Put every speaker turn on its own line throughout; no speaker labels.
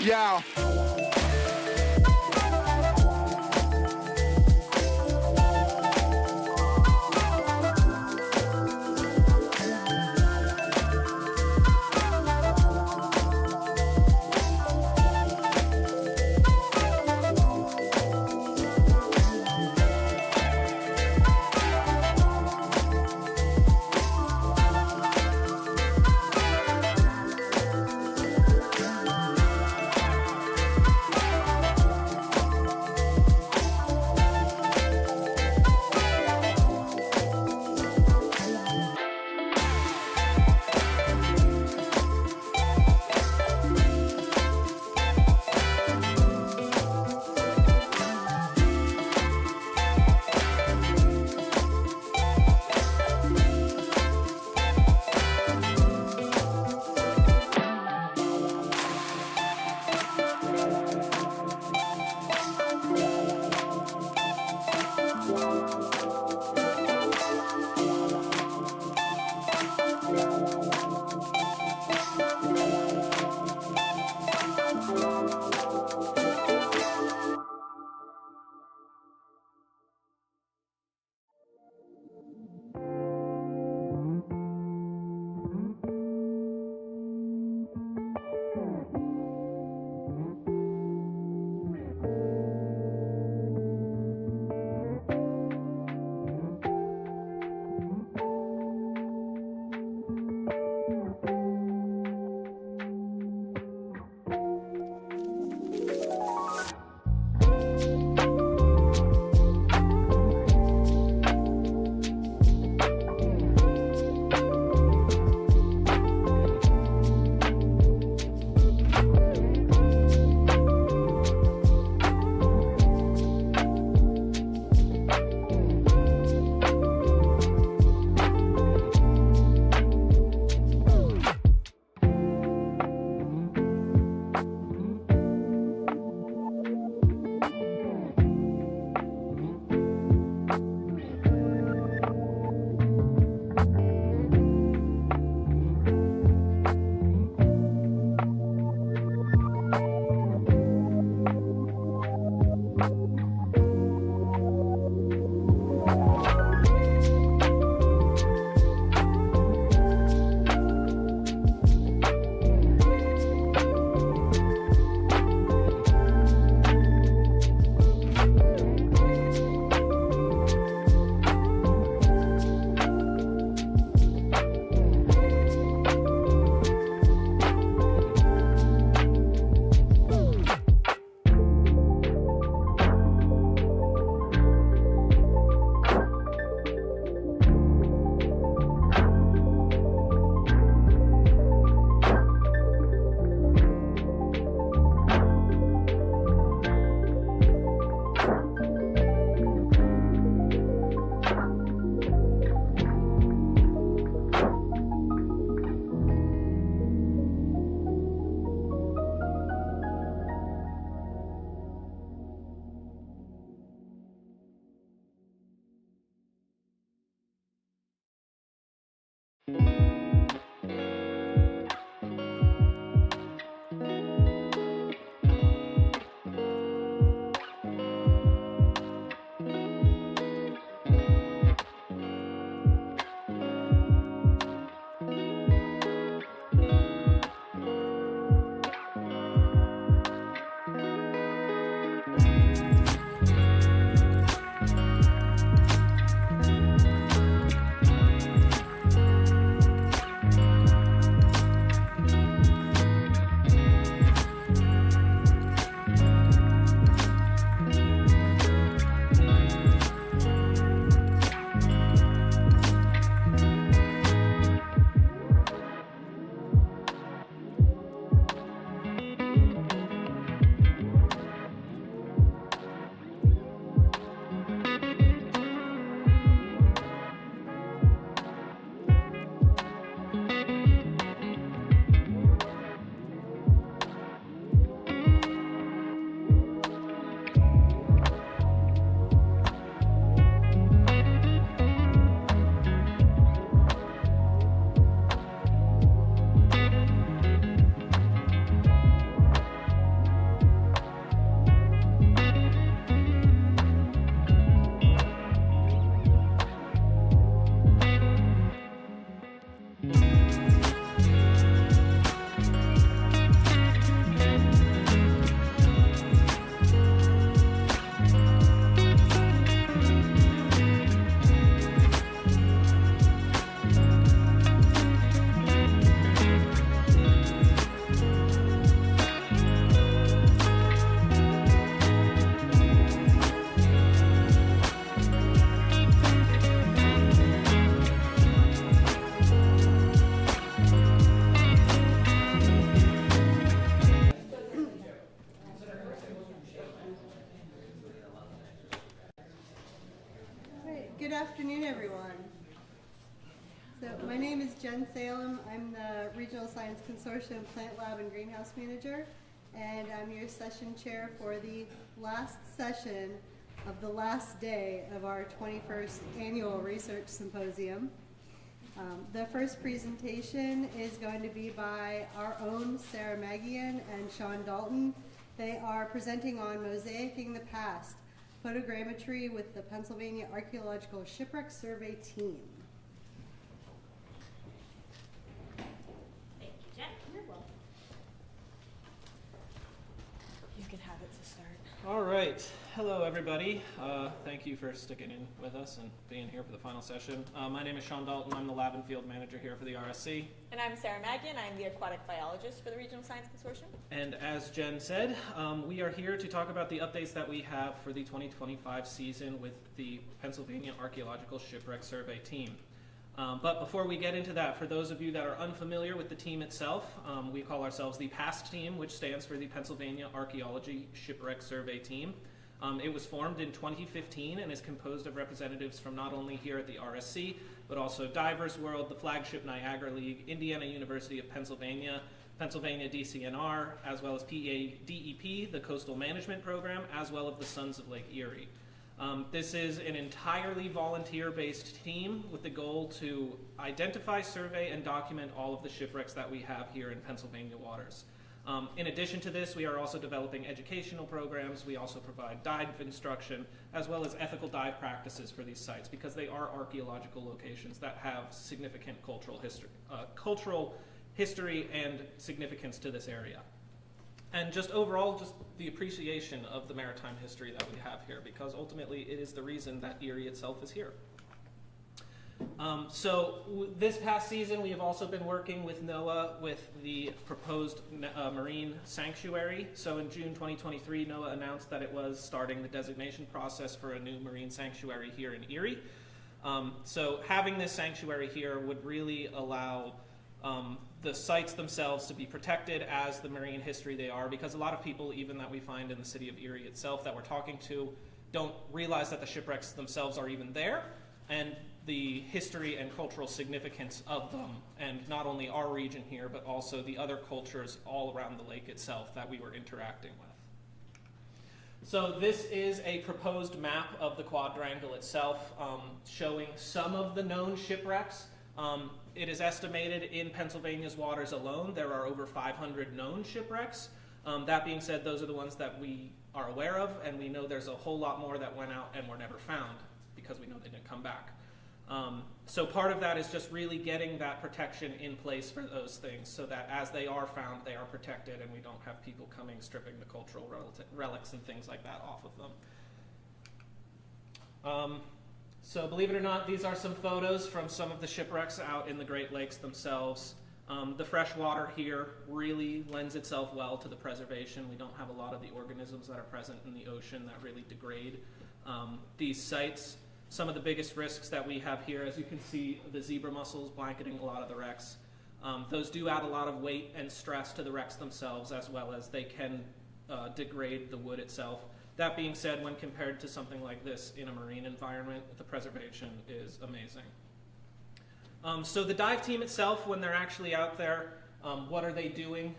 Yeah. everyone. So my name is Jen Salem. I'm the Regional Science Consortium Plant Lab and Greenhouse Manager, and I'm your session chair for the last session of the last day of our 21st Annual Research Symposium. The first presentation is going to be by our own Sarah Magian and Sean Dalton. They are presenting on Mosaicing the Past, Photogrammetry with the Pennsylvania Archaeological Shipwreck Survey Team.
Thank you, Jen. You're welcome. You can have it to start.
All right. Hello, everybody. Thank you for sticking in with us and being here for the final session. My name is Sean Dalton. I'm the Lab and Field Manager here for the RSC.
And I'm Sarah Magian. I'm the Aquatic Biologist for the Regional Science Consortium.
And as Jen said, we are here to talk about the updates that we have for the 2025 season with the Pennsylvania Archaeological Shipwreck Survey Team. But before we get into that, for those of you that are unfamiliar with the team itself, we call ourselves the PAST team, which stands for the Pennsylvania Archaeology Shipwreck Survey Team. It was formed in 2015 and is composed of representatives from not only here at the RSC, but also Divers World, the flagship Niagara League, Indiana University of Pennsylvania, Pennsylvania DCNR, as well as PADEP, the Coastal Management Program, as well as the Sons of Lake Erie. This is an entirely volunteer-based team with the goal to identify, survey, and document all of the shipwrecks that we have here in Pennsylvania waters. In addition to this, we are also developing educational programs. We also provide dive instruction, as well as ethical dive practices for these sites, because they are archaeological locations that have significant cultural history and significance to this area. And just overall, just the appreciation of the maritime history that we have here, because ultimately it is the reason that Erie itself is here. This past season, we have also been working with NOAA with the proposed marine sanctuary. So in June 2023, NOAA announced that it was starting the designation process for a new marine sanctuary here in Erie. So having this sanctuary here would really allow the sites themselves to be protected as the marine history they are, because a lot of people, even that we find in the city of Erie itself that we're talking to, don't realize that the shipwrecks themselves are even there, and the history and cultural significance of them, and not only our region here, but also the other cultures all around the lake itself that we were interacting with. So this is a proposed map of the quadrangle itself, showing some of the known shipwrecks. It is estimated in Pennsylvania's waters alone, there are over 500 known shipwrecks. That being said, those are the ones that we are aware of, and we know there's a whole lot more that went out and were never found, because we know they didn't come back. So part of that is just really getting that protection in place for those things, so that as they are found, they are protected, and we don't have people coming stripping the cultural relics and things like that off of them. So believe it or not, these are some photos from some of the shipwrecks out in the Great Lakes themselves. The fresh water here really lends itself well to the preservation. We don't have a lot of the organisms that are present in the ocean that really degrade these sites. Some of the biggest risks that we have here, as you can see, the zebra mussels blanketing a lot of the wrecks. Those do add a lot of weight and stress to the wrecks themselves, as well as they can degrade the wood itself. That being said, when compared to something like this in a marine environment, the preservation is amazing. So the dive team itself, when they're actually out there, what are they doing?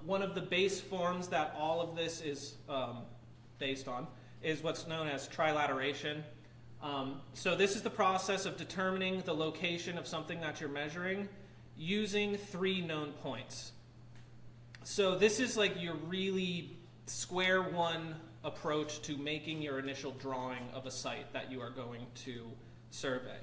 One of the base forms that all of this is based on is what's known as trilateration. So this is the process of determining the location of something that you're measuring using 3 known points. So this is like your really square one approach to making your initial drawing of a site that you are going to survey.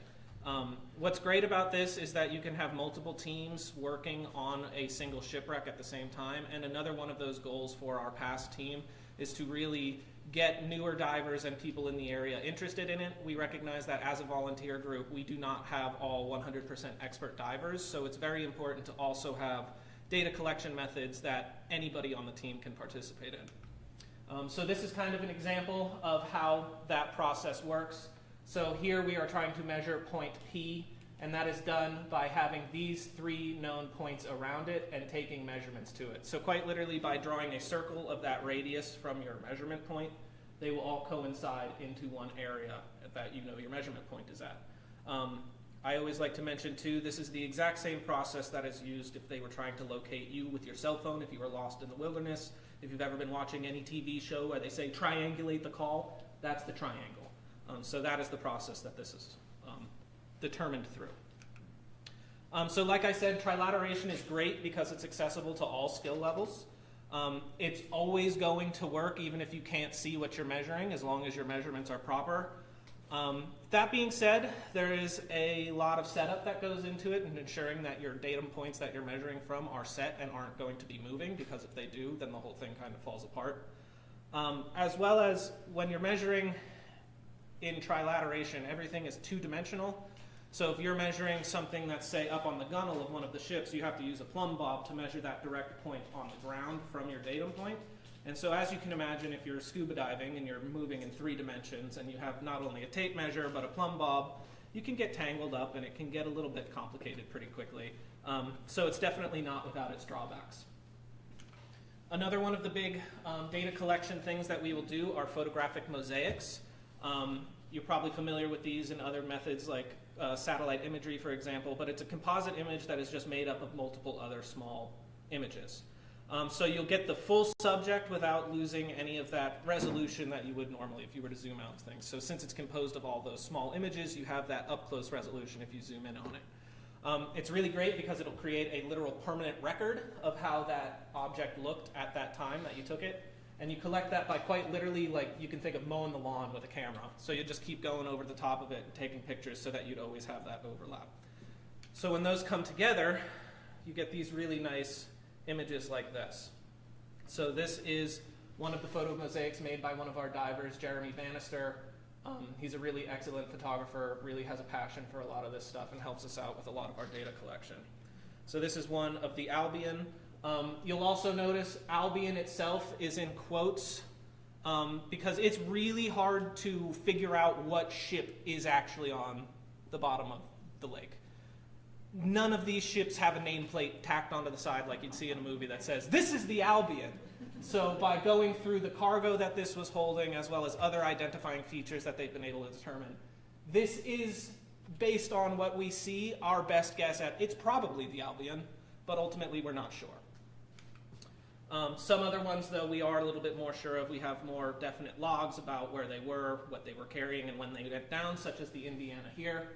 What's great about this is that you can have multiple teams working on a single shipwreck at the same time, and another one of those goals for our PAST team is to really get newer divers and people in the area interested in it. We recognize that as a volunteer group, we do not have all 100% expert divers, so it's very important to also have data collection methods that anybody on the team can participate in. So this is kind of an example of how that process works. So here we are trying to measure point P, and that is done by having these 3 known points around it and taking measurements to it. So quite literally by drawing a circle of that radius from your measurement point, they will all coincide into one area that you know your measurement point is at. I always like to mention too, this is the exact same process that is used if they were trying to locate you with your cell phone, if you were lost in the wilderness. If you've ever been watching any TV show where they say triangulate the call, that's the triangle. So that is the process that this is determined through. So like I said, trilateration is great because it's accessible to all skill levels. It's always going to work even if you can't see what you're measuring, as long as your measurements are proper. That being said, there is a lot of setup that goes into it and ensuring that your datum points that you're measuring from are set and aren't going to be moving, because if they do, then the whole thing kind of falls apart. As well as when you're measuring in trilateration, everything is two-dimensional. So if you're measuring something that's, say, up on the gunnel of one of the ships, you have to use a plumb bob to measure that direct point on the ground from your datum point. And so as you can imagine, if you're scuba diving and you're moving in 3 dimensions and you have not only a tape measure but a plumb bob, you can get tangled up and it can get a little bit complicated pretty quickly. So it's definitely not without its drawbacks. Another one of the big data collection things that we will do are photographic mosaics. You're probably familiar with these in other methods like satellite imagery, for example, but it's a composite image that is just made up of multiple other small images. So you'll get the full subject without losing any of that resolution that you would normally if you were to zoom out things. So since it's composed of all those small images, you have that up-close resolution if you zoom in on it. It's really great because it'll create a literal permanent record of how that object looked at that time that you took it. And you collect that by quite literally, like you can think of mowing the lawn with a camera. So you just keep going over the top of it and taking pictures so that you'd always have that overlap. So when those come together, you get these really nice images like this. So this is one of the photo mosaics made by one of our divers, Jeremy Bannister. He's a really excellent photographer, really has a passion for a lot of this stuff and helps us out with a lot of our data collection. So this is one of the Albion. You'll also notice Albion itself is in quotes because it's really hard to figure out what ship is actually on the bottom of the lake. None of these ships have a nameplate tacked onto the side like you'd see in a movie that says, "This is the Albion." So by going through the cargo that this was holding, as well as other identifying features that they've been able to determine, this is, based on what we see, our best guess at it's probably the Albion, but ultimately we're not sure. Some other ones, though, we are a little bit more sure of. We have more definite logs about where they were, what they were carrying, and when they went down, such as the Indiana here.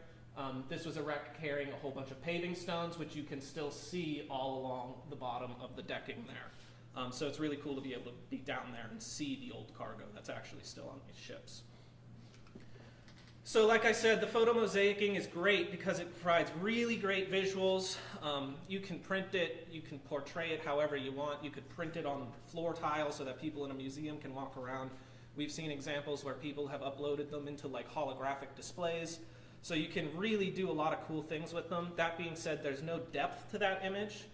This was a wreck carrying a whole bunch of paving stones, which you can still see all along the bottom of the decking there. So it's really cool to be able to be down there and see the old cargo that's actually still on these ships. So like I said, the photo mosaicing is great because it provides really great visuals. You can print it, you can portray it however you want. You could print it on floor tile so that people in a museum can walk around. We've seen examples where people have uploaded them into like holographic displays. So you can really do a lot of cool things with them. That being said, there's no depth to that image.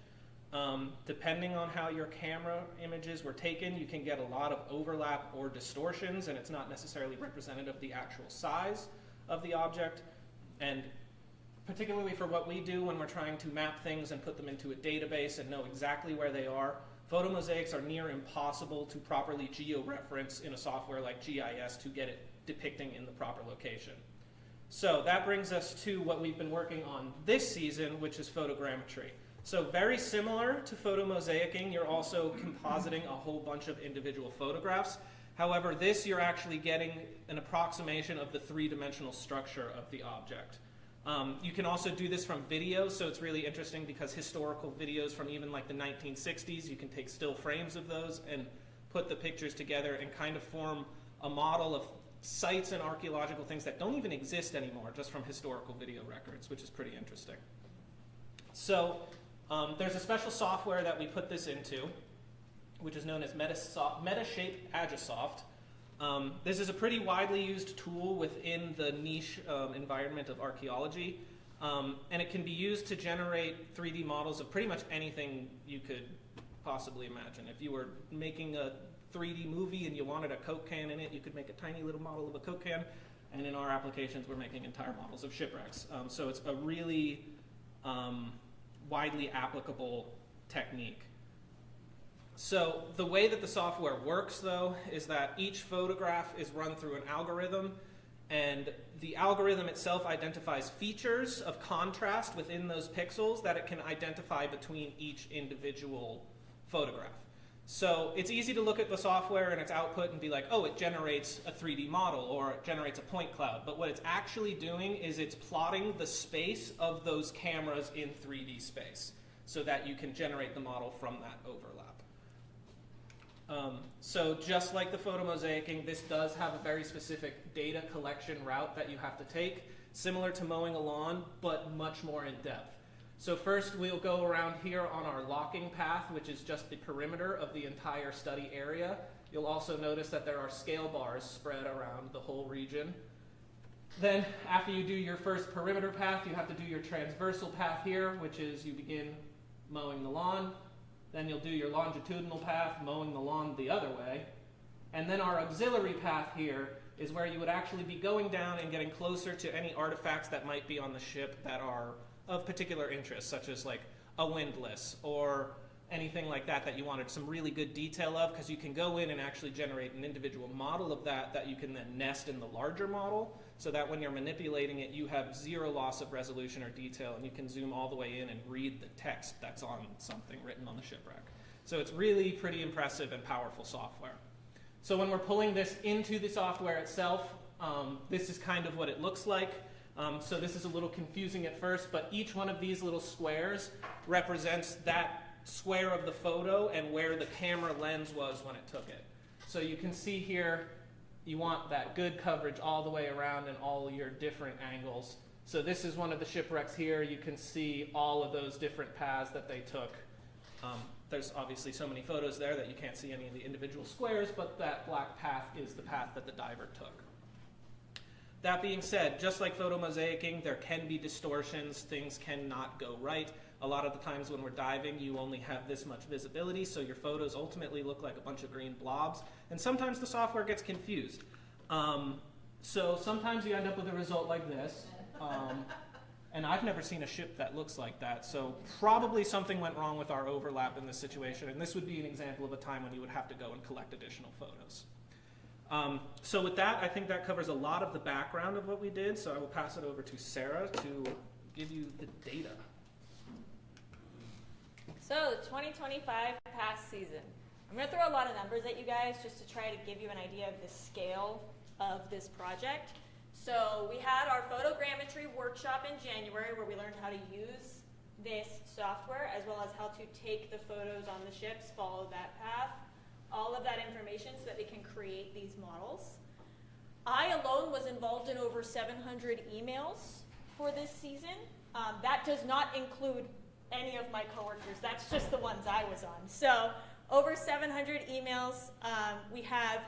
Depending on how your camera images were taken, you can get a lot of overlap or distortions, and it's not necessarily representative of the actual size of the object. And particularly for what we do when we're trying to map things and put them into a database and know exactly where they are, photo mosaics are near impossible to properly georeference in a software like GIS to get it depicting in the proper location. So that brings us to what we've been working on this season, which is photogrammetry. So very similar to photo mosaicing, you're also compositing a whole bunch of individual photographs. However, this you're actually getting an approximation of the three-dimensional structure of the object. You can also do this from video, so it's really interesting because historical videos from even like the 1960s, you can take still frames of those and put the pictures together and kind of form a model of sites and archaeological things that don't even exist anymore, just from historical video records, which is pretty interesting. So there's a special software that we put this into, which is known as Metashape Agisoft. This is a pretty widely used tool within the niche environment of archaeology, and it can be used to generate 3D models of pretty much anything you could possibly imagine. If you were making a 3D movie and you wanted a Coke can in it, you could make a tiny little model of a Coke can, and in our applications we're making entire models of shipwrecks. So it's a really widely applicable technique. So the way that the software works, though, is that each photograph is run through an algorithm, And the algorithm itself identifies features of contrast within those pixels that it can identify between each individual photograph. So it's easy to look at the software and its output and be like, oh, it generates a 3D model or it generates a point cloud. But what it's actually doing is it's plotting the space of those cameras in 3D space so that you can generate the model from that overlap. So just like the photomosaicing, this does have a very specific data collection route that you have to take, similar to mowing a lawn, but much more in depth. So first we'll go around here on our locking path, which is just the perimeter of the entire study area. You'll also notice that there are scale bars spread around the whole region. Then after you do your first perimeter path, you have to do your transversal path here, which is you begin mowing the lawn. Then you'll do your longitudinal path, mowing the lawn the other way. And then our auxiliary path here is where you would actually be going down and getting closer to any artifacts that might be on the ship that are of particular interest, such as like a windlass or anything like that that you wanted some really good detail of, because you can go in and actually generate an individual model of that you can then nest in the larger model, so that when you're manipulating it, you have zero loss of resolution or detail, and you can zoom all the way in and read the text that's on something written on the shipwreck. So it's really pretty impressive and powerful software. So when we're pulling this into the software itself, this is kind of what it looks like. So this is a little confusing at first, but each one of these little squares represents that square of the photo and where the camera lens was when it took it. So you can see here, you want that good coverage all the way around and all your different angles. So this is one of the shipwrecks here. You can see all of those different paths that they took. There's obviously so many photos there that you can't see any of the individual squares, but that black path is the path that the diver took. That being said, just like photomosaicing, there can be distortions. Things cannot go right. A lot of the times when we're diving, you only have this much visibility, so your photos ultimately look like a bunch of green blobs. And sometimes the software gets confused. So sometimes you end up with a result like this. And I've never seen a ship that looks like that. So probably something went wrong with our overlap in this situation. And this would be an example of a time when you would have to go and collect additional photos. So with that, I think that covers a lot of the background of what we did. So I will pass it over to Sarah to give you the data.
So the 2025 past season. I'm going to throw a lot of numbers at you guys just to try to give you an idea of the scale of this project. So we had our photogrammetry workshop in January where we learned how to use this software as well as how to take the photos on the ships, follow that path, all of that information so that we can create these models. I alone was involved in over 700 emails for this season. That does not include any of my coworkers. That's just the ones I was on. So over 700 emails. We have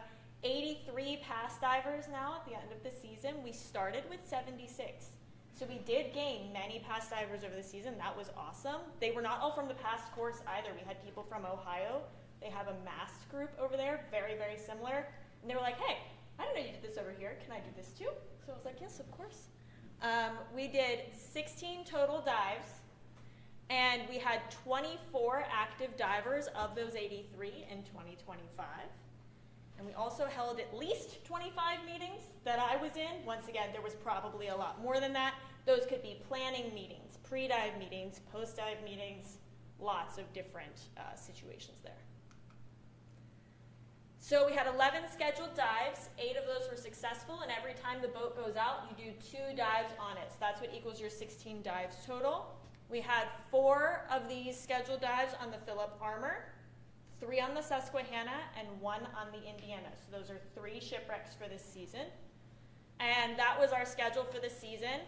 83 past divers now at the end of the season. We started with 76. So we did gain many past divers over the season. That was awesome. They were not all from the past course either. We had people from Ohio. They have a MAST group over there, very, very similar. And they were like, hey, I didn't know you did this over here. Can I do this too? So I was like, yes, of course. We did 16 total dives. And we had 24 active divers of those 83 in 2025. And we also held at least 25 meetings that I was in. Once again, there was probably a lot more than that. Those could be planning meetings, pre-dive meetings, post-dive meetings, lots of different situations there. So we had 11 scheduled dives. 8 of those were successful, and every time the boat goes out, you do 2 dives on it. So that's what equals your 16 dives total. We had 4 of these scheduled dives on the Philip Armour, 3 on the Susquehanna, and 1 on the Indiana. So those are 3 shipwrecks for this season. And that was our schedule for the season.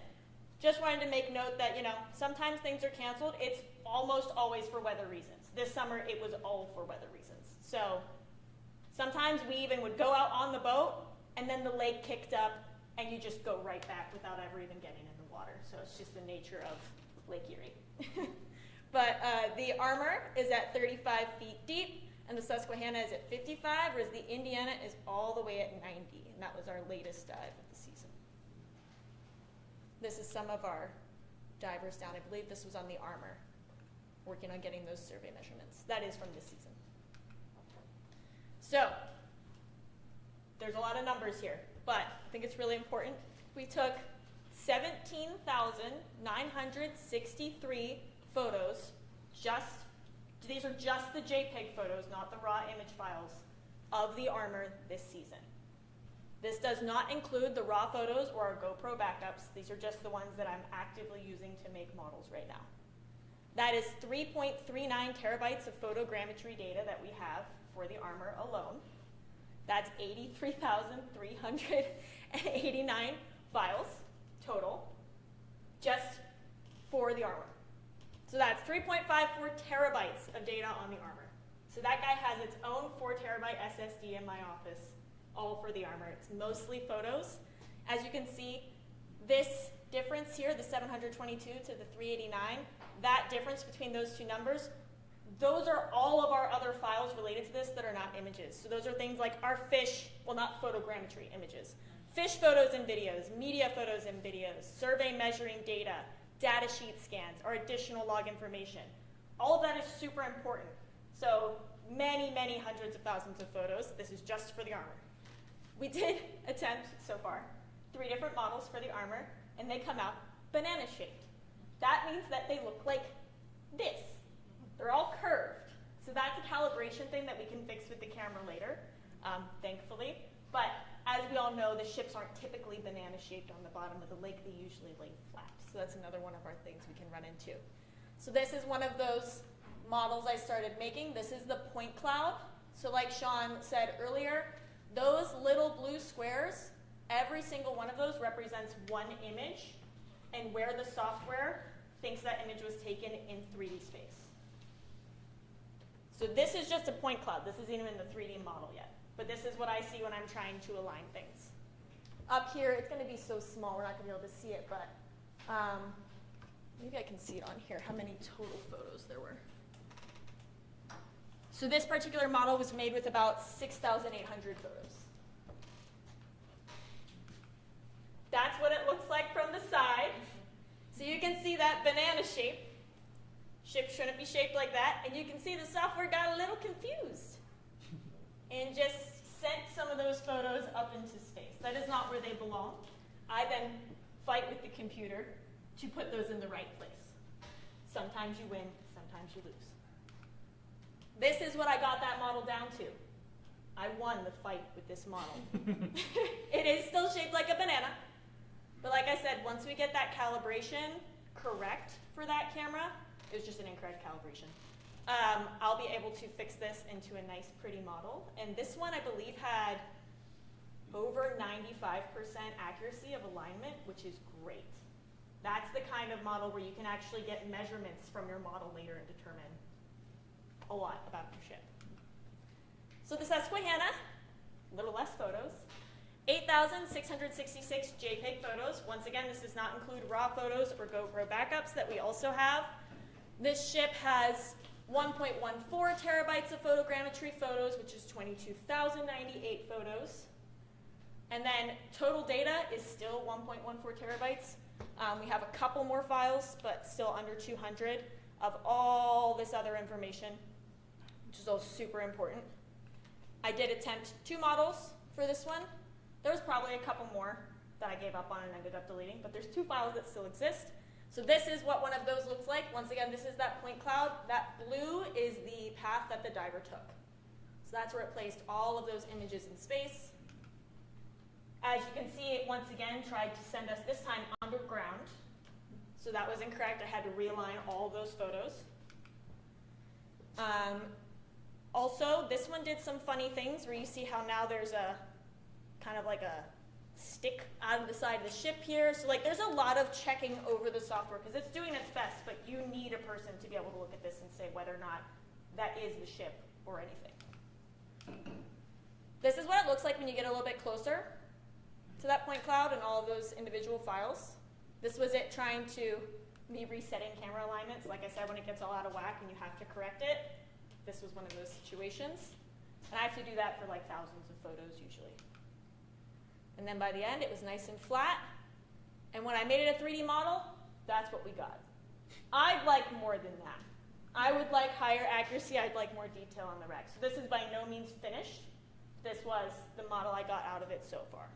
Just wanted to make note that, sometimes things are canceled. It's almost always for weather reasons. This summer, it was all for weather reasons. So sometimes we even would go out on the boat, and then the lake kicked up, and you just go right back without ever even getting in the water. So it's just the nature of Lake Erie. But the Armour is at 35 feet deep, and the Susquehanna is at 55, whereas the Indiana is all the way at 90, and that was our latest dive of the season. This is some of our divers down. I believe this was on the Armour, working on getting those survey measurements. That is from this season. So there's a lot of numbers here, but think it's really important. We took 17,963 photos, these are just the JPEG photos, not the raw image files, of the armor this season. This does not include the raw photos or our GoPro backups. These are just the ones that I'm actively using to make models right now. That is 3.39 terabytes of photogrammetry data that we have for the armor alone. That's 83,389 files total, just for the armor. So that's 3.54 terabytes of data on the armor. So that guy has its own 4 terabyte SSD in my office, all for the armor. It's mostly photos. As you can see, this difference here, the 722 to the 389, that difference between those two numbers, those are all of our other files related to this that are not images. So those are things like our fish, well, not photogrammetry images, fish photos and videos, media photos and videos, survey measuring data, data sheet scans, or additional log information. All of that is super important. So many, many hundreds of thousands of photos. This is just for the armor. We did attempt, so far, 3 different models for the armor, and they come out banana-shaped. That means that they look like this. They're all curved. So that's a calibration thing that we can fix with the camera later, thankfully. But as we all know, the ships aren't typically banana-shaped on the bottom of the lake. They usually lay flat. So that's another one of our things we can run into. So this is one of those models I started making. This is the point cloud. So like Sean said earlier, those little blue squares, every single one of those represents one image and where the software thinks that image was taken in 3D space. So this is just a point cloud. This isn't even the 3D model yet. But this is what I see when I'm trying to align things. Up here, it's going to be so small, we're not going to be able to see it, but maybe I can see it on here, how many total photos there were. So this particular model was made with about 6,800 photos. That's what it looks like from the side. So you can see that banana shape. Ships shouldn't be shaped like that. And you can see the software got a little confused and just sent some of those photos up into space. That is not where they belong. I then fight with the computer to put those in the right place. Sometimes you win, sometimes you lose. This is what I got that model down to. I won the fight with this model. It is still shaped like a banana, but like I said, once we get that calibration correct for that camera, it was just an incorrect calibration. I'll be able to fix this into a nice, pretty model. And this one, I believe, had over 95% accuracy of alignment, which is great. That's the kind of model where you can actually get measurements from your model later and determine a lot about your ship. So the Susquehanna, a little less photos. 8,666 JPEG photos. Once again, this does not include raw photos or GoPro backups that we also have. This ship has 1.14 terabytes of photogrammetry photos, which is 22,098 photos. And then total data is still 1.14 terabytes. We have a couple more files, but still under 200 of all this other information, which is all super important. I did attempt 2 models for this one. There was probably a couple more that I gave up on and ended up deleting, but there's 2 files that still exist. So this is what one of those looks like. Once again, this is that point cloud. That blue is the path that the diver took. So that's where it placed all of those images in space. As you can see, it once again tried to send us, this time, underground. So that was incorrect. I had to realign all of those photos. Also, this one did some funny things where you see how now there's a kind of like a stick out of the side of the ship here. So like there's a lot of checking over the software because it's doing its best, but you need a person to be able to look at this and say whether or not that is the ship or anything. This is what it looks like when you get a little bit closer to that point cloud and all of those individual files. This was it trying to be resetting camera alignments. Like I said, when it gets all out of whack and you have to correct it, this was one of those situations. And I have to do that for like thousands of photos usually. And then by the end, it was nice and flat. And when I made it a 3D model, that's what we got. I'd like more than that. I would like higher accuracy. I'd like more detail on the wreck. So this is by no means finished. This was the model I got out of it so far.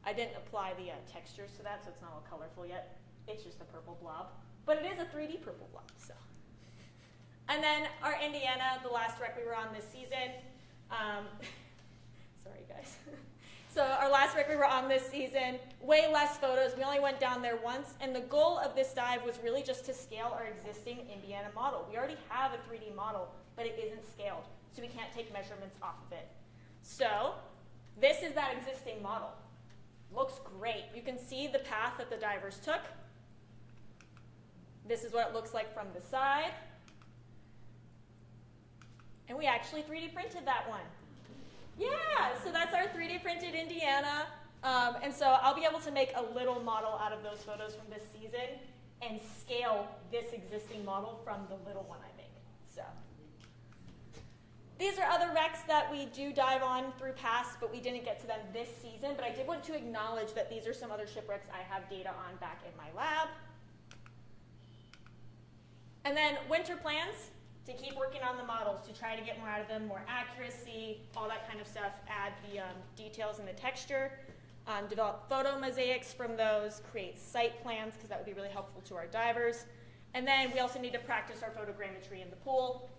I didn't apply the textures to that, so it's not all colorful yet. It's just a purple blob. But it is a 3D purple blob, so. And then our Indiana, the last rec we were on this season. Sorry, guys. So our last rec we were on this season, way less photos. We only went down there once, and the goal of this dive was really just to scale our existing Indiana model. We already have a 3D model, but it isn't scaled, so we can't take measurements off of it. So this is that existing model. Looks great. You can see the path that the divers took. This is what it looks like from the side. And we actually 3D printed that one. Yeah, so that's our 3D printed Indiana. And so I'll be able to make a little model out of those photos from this season and scale this existing model from the little one I made. So these are other recs that we do dive on through past, but we didn't get to them this season. But I did want to acknowledge that these are some other shipwrecks I have data on back in my lab. And then winter plans, to keep working on the models, to try to get more out of them, more accuracy, all that kind of stuff, add the details in the texture, develop photo mosaics from those, create site plans, because that would be really helpful to our divers. And then we also need to practice our photogrammetry in the pool.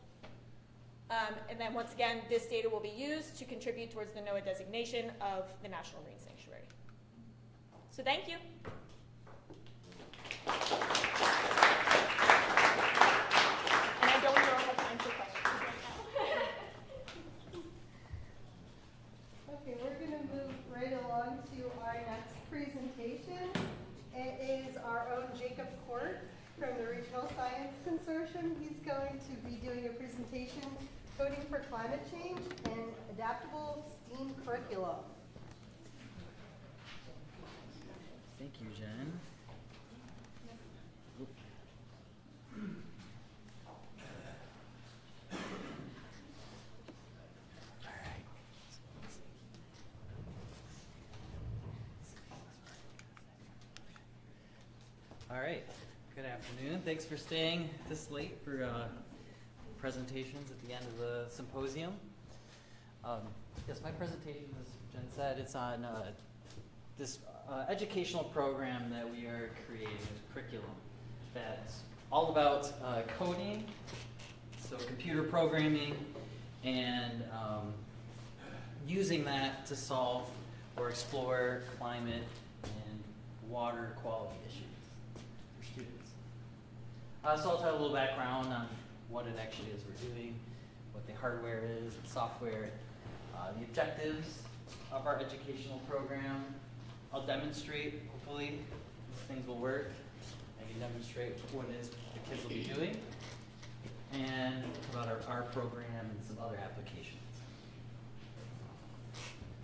And then once again, this data will be used to contribute towards the NOAA designation of the National Marine Sanctuary. So thank you.
Okay, we're going to move right along to our next presentation. It is our own Jacob Court from the Regional Science Consortium. He's going to be doing a presentation, Coding for Climate Change and Adaptable STEAM Curriculum.
Thank you, Jen. All right, good afternoon. Thanks for staying this late for presentations at the end of the symposium. Yes, my presentation, as Jen said, it's on this educational program that we are creating, a curriculum that's all about coding, so computer programming, and using that to solve or explore climate and water quality issues for students. So I'll tell a little background on what it actually is we're doing, what the hardware is, and software, the objectives of our educational program. I'll demonstrate, hopefully these things will work. I can demonstrate what it is the kids will be doing, and about our program and some other applications.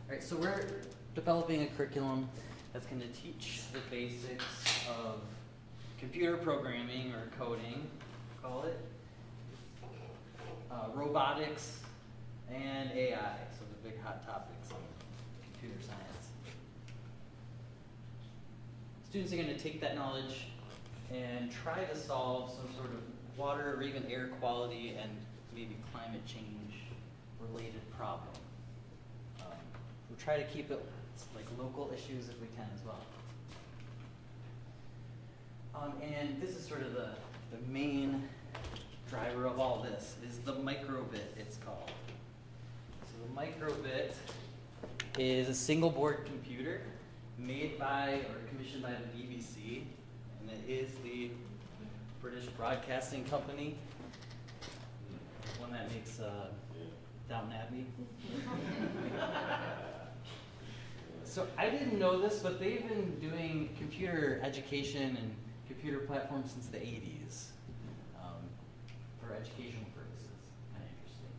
All right, so we're developing a curriculum that's going to teach the basics of computer programming or coding, call it, robotics, and AI, so the big hot topics in computer science. Students are going to take that knowledge and try to solve some sort of water or even air quality and maybe climate change related problem. We'll try to keep it like local issues if we can as well. And this is sort of the main driver of all this is the microbit, it's called. So the microbit is a single board computer made by or commissioned by the BBC, and it is the British Broadcasting Company, one that makes Downton Abbey. So I didn't know this, but they've been doing computer education and computer platforms since the 80s for educational purposes. Kind of interesting.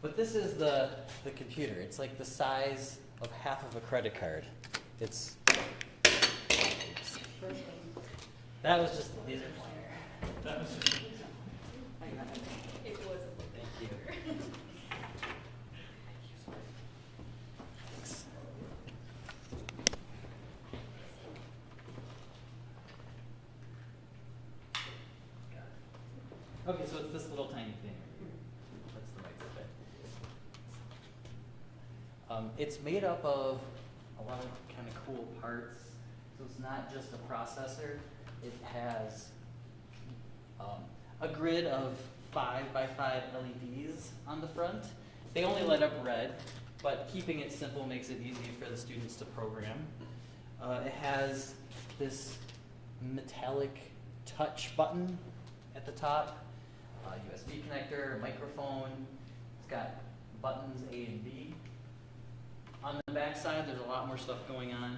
But this is the computer. It's like the size of half of a credit card. It's. Oops. That was just the laser pointer. That was just.
It was.
Thank you. Okay, so it's this little tiny thing. That's the microbit. It's made up of a lot of kind of cool parts. So it's not just a processor. It has a grid of 5 by 5 LEDs on the front. They only light up red, but keeping it simple makes it easy for the students to program. It has this metallic touch button at the top, USB connector, microphone. It's got buttons A and B. On the back side, there's a lot more stuff going on.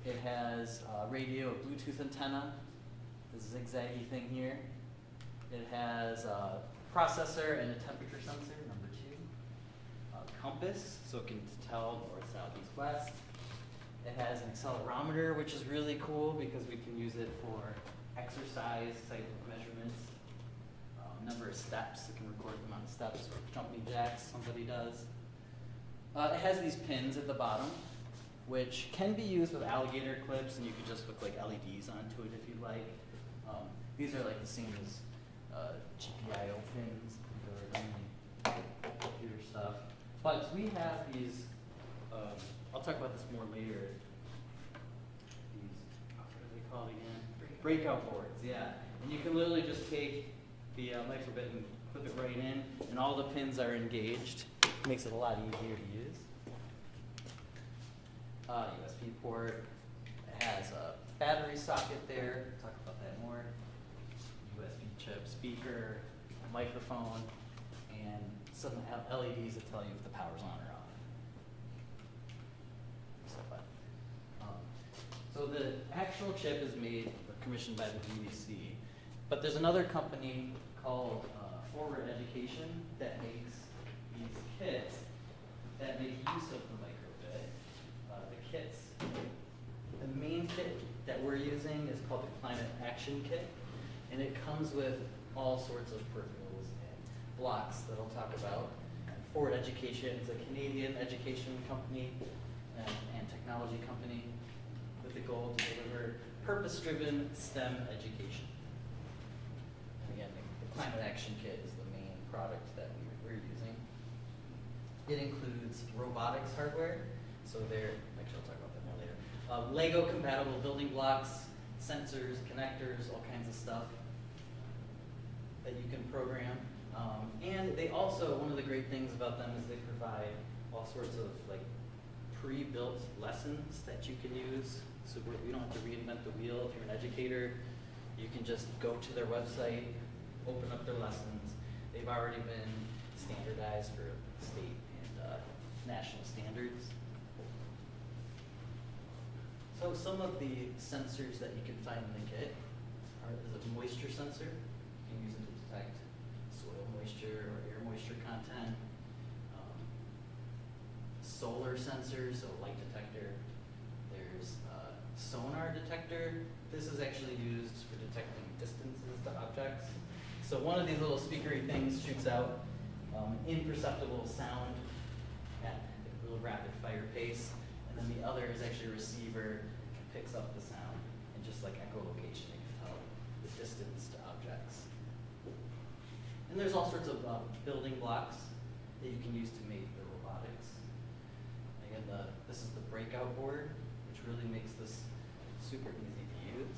It has radio, a Bluetooth antenna, this zigzaggy thing here. It has a processor and a temperature sensor, number 2. A compass, so it can tell north, south, east, west. It has an accelerometer, which is really cool because we can use it for exercise type measurements. Number of steps, it can record the amount of steps or jumping jacks somebody does. It has these pins at the bottom, which can be used with alligator clips, and you could just hook like LEDs onto it if you'd like. These are like the same as GPIO pins for computer stuff. But we have these, I'll talk about this more later. These, what are they called again? Breakout boards, yeah. And you can literally just take the microbit and clip it right in, and all the pins are engaged. Makes it a lot easier to use. USB port. It has a battery socket there. Talk about that more. USB chip, speaker, microphone, and some LEDs that tell you if the power's on or off. So the actual chip is made or commissioned by the BBC, but there's another company called Forward Education that makes these kits that make use of the microbit. The kits, the main kit that we're using is called the Climate Action Kit, and it comes with all sorts of peripherals and blocks that I'll talk about. Forward Education is a Canadian education company and technology company with the goal to deliver purpose-driven STEM education. And again, the Climate Action Kit is the main product that we're using. It includes robotics hardware, so actually I'll talk about that more later. Lego compatible building blocks, sensors, connectors, all kinds of stuff that you can program. And they also, one of the great things about them is they provide all sorts of like pre-built lessons that you can use. So you don't have to reinvent the wheel. If you're an educator, you can just go to their website, open up their lessons. They've already been standardized for state and national standards. So some of the sensors that you can find in the kit is a moisture sensor. You can use it to detect soil moisture or air moisture content. Solar sensor, so light detector. There's sonar detector. This is actually used for detecting distances to objects. So one of these little speakery things shoots out imperceptible sound at a real rapid fire pace, and then the other is actually a receiver that picks up the sound, and just like echolocation, it can tell the distance to objects. And there's all sorts of building blocks that you can use to make the robotics. Again, this is the breakout board, which really makes this super easy to use.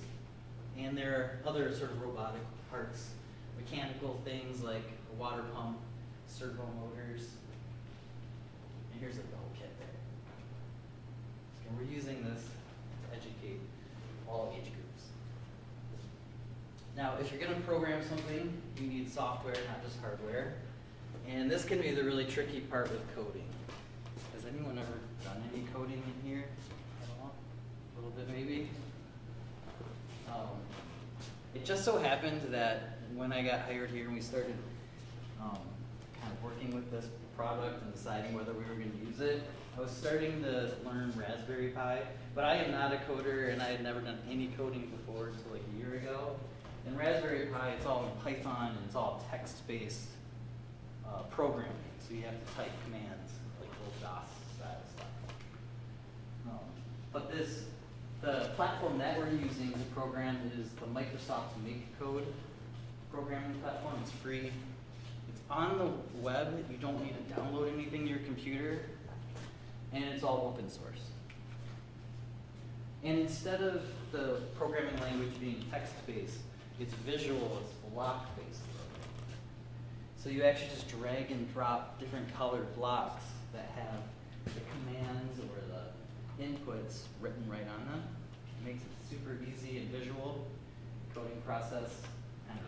And there are other sort of robotic parts, mechanical things like a water pump, servo motors. And here's like the whole kit there. And we're using this to educate all age groups. Now, if you're going to program something, you need software, not just hardware. And this can be the really tricky part with coding. Has anyone ever done any coding in here at all? A little bit maybe? It just so happened that when I got hired here and we started kind of working with this product and deciding whether we were going to use it, I was starting to learn Raspberry Pi, but I am not a coder and I had never done any coding before until like a year ago. In Raspberry Pi, it's all in Python and it's all text-based programming, so you have to type commands like little DOS style stuff. But the platform that we're using to program is the Microsoft MakeCode programming platform. It's free. It's on the web. You don't need to download anything to your computer, and it's all open source. And instead of the programming language being text-based, it's visual, it's block-based. So you actually just drag and drop different colored blocks that have the commands or the inputs written right on them. It makes it super easy and visual. Coding process kind of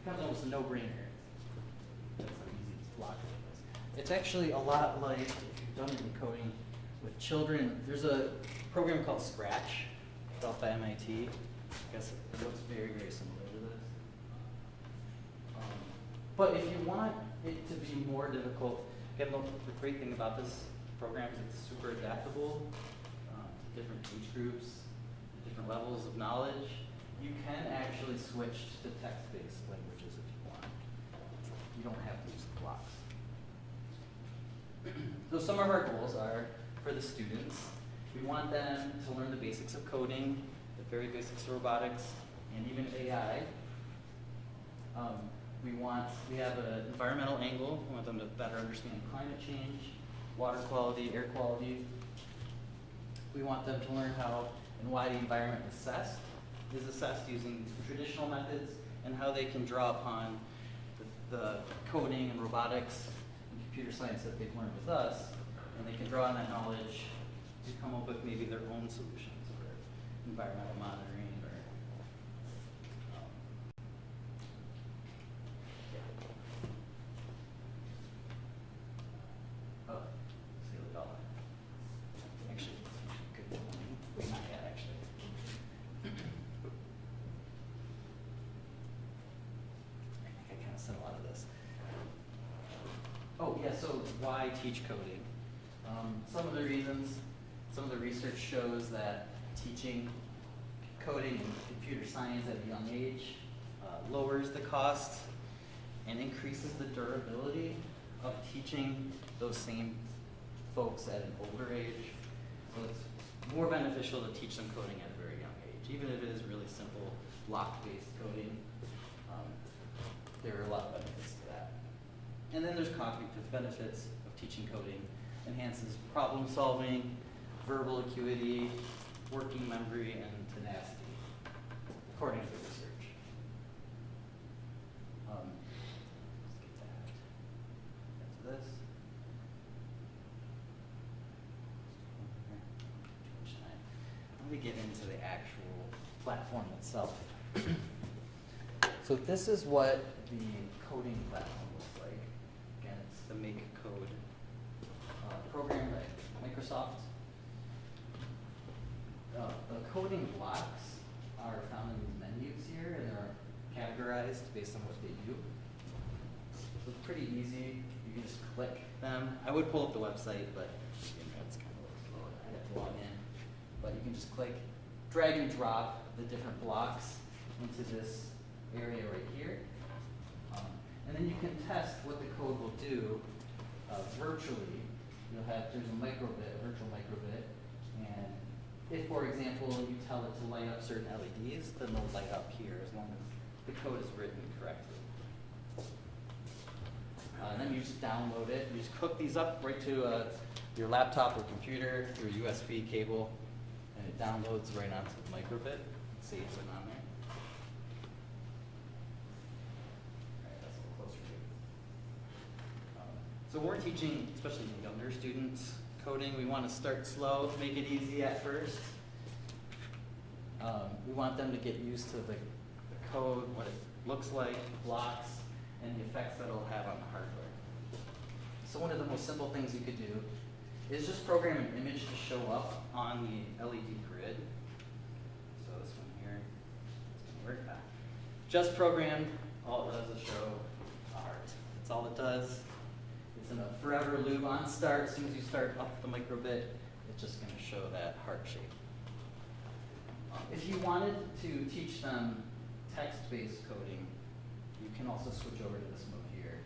becomes almost a no-brainer. That's how easy this block is. It's actually a lot like, if you've done any coding with children, there's a program called Scratch, developed by MIT. I guess it looks very, very similar to this. But if you want it to be more difficult, again, the great thing about this program is it's super adaptable to different age groups, different levels of knowledge. You can actually switch to text-based languages if you want. You don't have to use the blocks. So some of our goals are for the students. We want them to learn the basics of coding, the very basics of robotics, and even AI. We have an environmental angle. We want them to better understand climate change, water quality, air quality. We want them to learn how and why the environment is assessed using traditional methods, and how they can draw upon the coding and robotics and computer science that they've learned with us, and they can draw on that knowledge to come up with maybe their own solutions for environmental monitoring or seal it all. Actually, good. Wait, not yet, actually. I think I kind of said a lot of this. Oh, yeah, so why teach coding? Some of the reasons, some of the research shows that teaching coding and computer science at a young age lowers the cost and increases the durability of teaching those same folks at an older age. So it's more beneficial to teach them coding at a very young age, even if it is really simple block-based coding. There are a lot of benefits to that. And then there's cognitive benefits of teaching coding. Enhances problem solving, verbal acuity, working memory, and tenacity, according to the research. Let's get back to this. Let me get into the actual platform itself. So this is what the coding platform looks like. Again, it's the Make Code program by Microsoft. The coding blocks are found in these menus here, and they're categorized based on what they do. So it's pretty easy. You can just click them. I would pull up the website, but it's kind of slow. I'd have to log in. But you can just click, drag and drop the different blocks into this area right here. And then you can test what the code will do virtually. There's a microbit, a virtual microbit, and if, for example, you tell it to light up certain LEDs, then they'll light up here as long as the code is written correctly. Then you just download it. You just hook these up right to your laptop or computer through a USB cable, and it downloads right onto the microbit. It saves it on there. All right, that's a little closer to it. So we're teaching, especially younger students, coding. We want to start slow, make it easy at first. We want them to get used to the code, what it looks like, blocks, and the effects that it'll have on the hardware. So one of the most simple things you could do is just program an image to show up on the LED grid. So this one here, it's going to work. Just programmed, all it does is show a heart. That's all it does. It's in a forever loop on start. As soon as you start up the microbit, it's just going to show that heart shape. If you wanted to teach them text-based coding, you can also switch over to this mode here.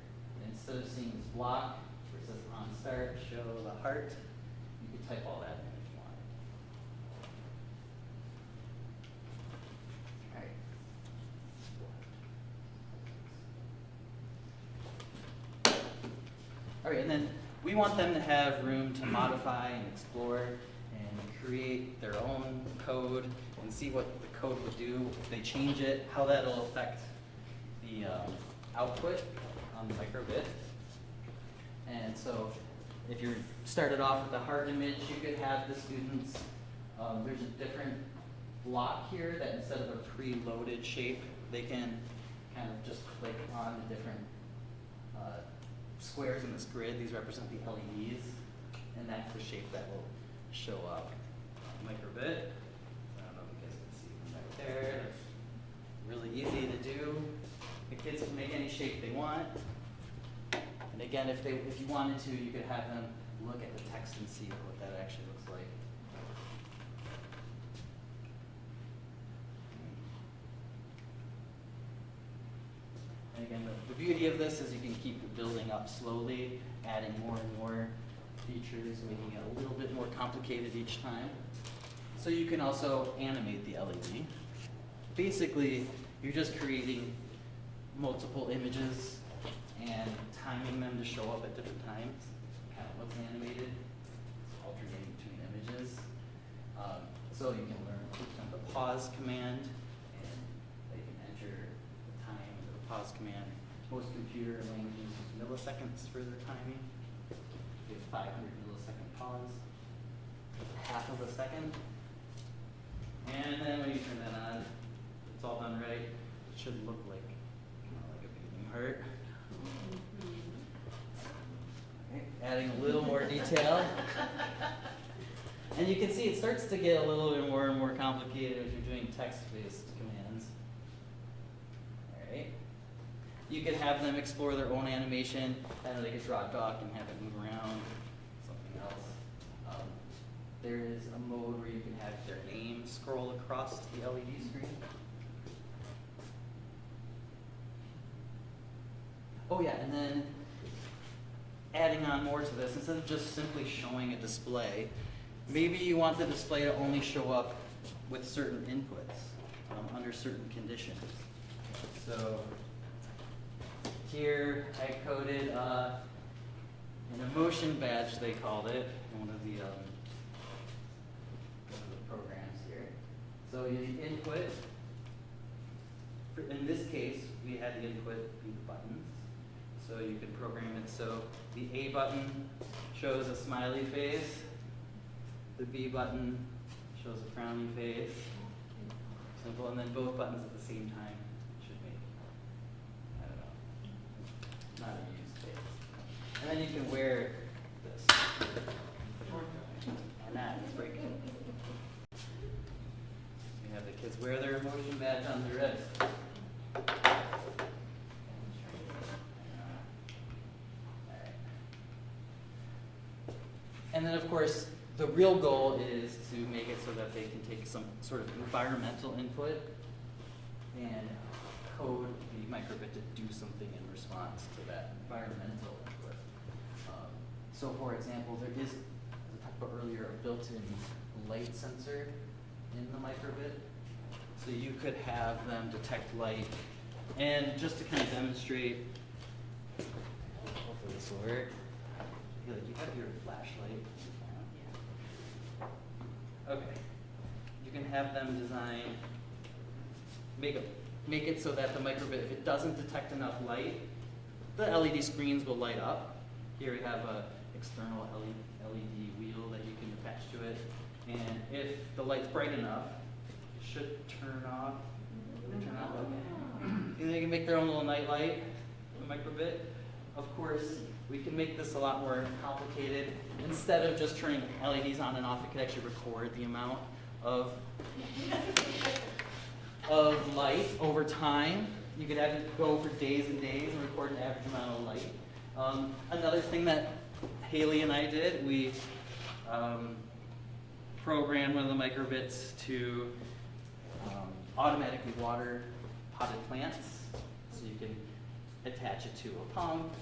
And instead of seeing this block where it says on start, show the heart, you could type all that in if you wanted. All right, and then we want them to have room to modify and explore and create their own code and see what the code would do if they change it, how that'll affect the output on the microbit. And so if you started off with a heart image, you could have the students, there's a different block here that instead of a preloaded shape, they can kind of just click on the different squares in this grid. These represent the LEDs, and that's the shape that will show up on microbit. I don't know if you guys can see them back there. That's really easy to do. The kids can make any shape they want. And again, if you wanted to, you could have them look at the text and see what that actually looks like. And again, the beauty of this is you can keep building up slowly, adding more and more features, making it a little bit more complicated each time. So you can also animate the LED. Basically, you're just creating multiple images and timing them to show up at different times. Kind of looks animated. It's alternating between images. So you can learn the pause command, and they can enter the time of the pause command. Most computer languages use milliseconds for their timing. You have 500 millisecond pause, half of a second. And then when you turn that on, it's all done right. It should look like, like a beating heart. Okay, adding a little more detail. And you can see it starts to get a little bit more and more complicated as you're doing text-based commands. All right. You could have them explore their own animation. I know they could draw a duck and have it move around, something else. There is a mode where you can have their name scroll across the LED screen. Oh yeah, and then adding on more to this, instead of just simply showing a display, maybe you want the display to only show up with certain inputs under certain conditions. So here I coded an emotion badge, they called it, in one of the programs here. So you input, in this case, we had the input be the buttons. So you can program it so the A button shows a smiley face, the B button shows a frowny face. Simple, and then both buttons at the same time should make, I don't know, not a used face. And then you can wear this. And that is breaking. You have the kids wear their emotion badge on their wrist. And then, of course, the real goal is to make it so that they can take some sort of environmental input and code the microbit to do something in response to that environmental input. So, for example, there is, as I talked about earlier, a built-in light sensor in the microbit. So you could have them detect light. And just to kind of demonstrate, hopefully this will work. You have your flashlight. Okay. You can have them design, make it so that the microbit, if it doesn't detect enough light, the LED screens will light up. Here we have a external LED wheel that you can attach to it. And if the light's bright enough, it should turn off. Did it turn off? Okay. And they can make their own little night light, the microbit. Of course, we can make this a lot more complicated. Instead of just turning LEDs on and off, it could actually record the amount of light over time. You could have it go for days and days and record an average amount of light. Another thing that Haley and I did, we programmed one of the microbits to automatically water potted plants. So you can attach it to a pump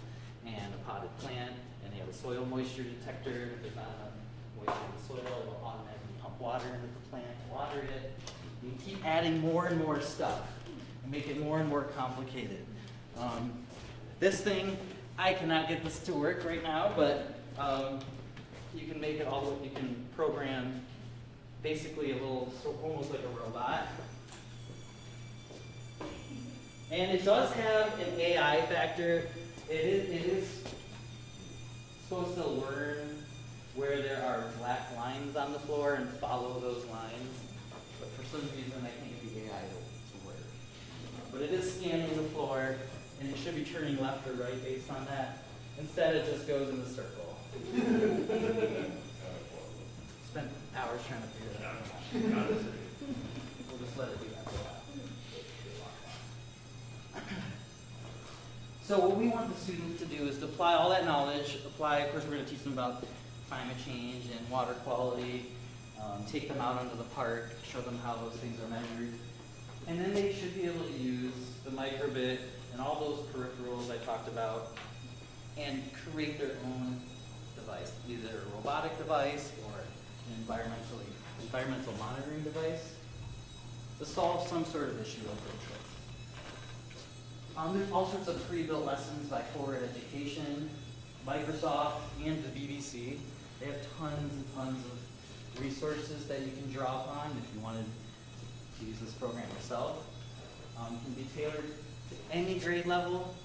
and a potted plant, and they have a soil moisture detector. If there's not enough moisture in the soil, it will automatically pump water into the plant, water it. You can keep adding more and more stuff and make it more and more complicated. This thing, I cannot get this to work right now, but you can make it all, you can program basically a little, almost like a robot. And it does have an AI factor. It is supposed to learn where there are black lines on the floor and follow those lines. But for some reason, I can't get the AI to work. But it is scanning the floor, and it should be turning left or right based on that. Instead, it just goes in the circle. Spent hours trying to figure that out. We'll just let it do that for a while. So what we want the students to do is to apply all that knowledge, of course we're going to teach them about climate change and water quality, take them out onto the park, show them how those things are measured. And then they should be able to use the microbit and all those peripherals I talked about and create their own device, either a robotic device or an environmental monitoring device to solve some sort of issue of their choice. There's all sorts of pre-built lessons by Forward Education, Microsoft, and the BBC. They have tons and tons of resources that you can draw upon if you wanted to use this program yourself. It can be tailored to any grade level,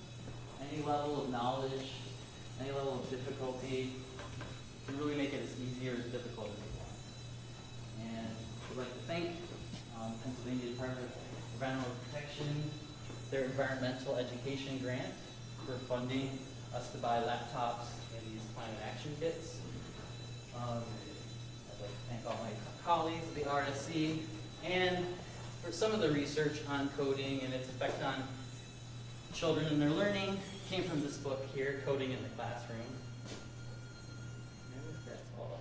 any level of knowledge, any level of difficulty. You can really make it as easy or as difficult as you want. And I'd like to thank Pennsylvania Department of Environmental Protection, their environmental education grant for funding us to buy laptops and these climate action kits. I'd like to thank all my colleagues at the RSC and for some of the research on coding and its effect on children and their learning came from this book here, Coding in the Classroom. And that's all.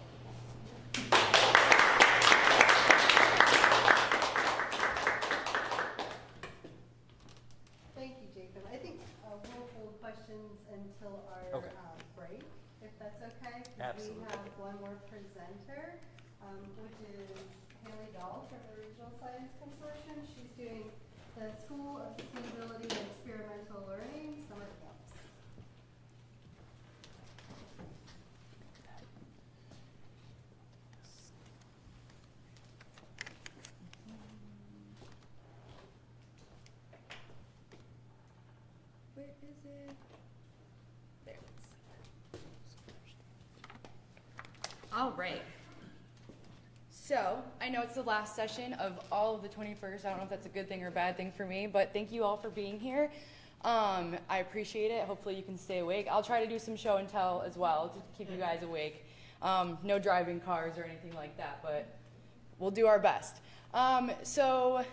Thank you, Jacob. I think we'll hold questions until our
Okay.
break, if that's okay. 'Cause
Absolutely.
we have one more presenter, which is Haley Dahl from the Regional Science Consortium. She's doing the School of Sustainability and Experimental Learning summer camps.
Where is it? There it is. All right. So, I know it's the last session of all of the 21st. I don't know if that's a good thing or a bad thing for me, but thank you all for being here. I appreciate it. Hopefully you can stay awake. I'll try to do some show and tell as well to keep you guys awake. No driving cars or anything like that, but we'll do our best. So,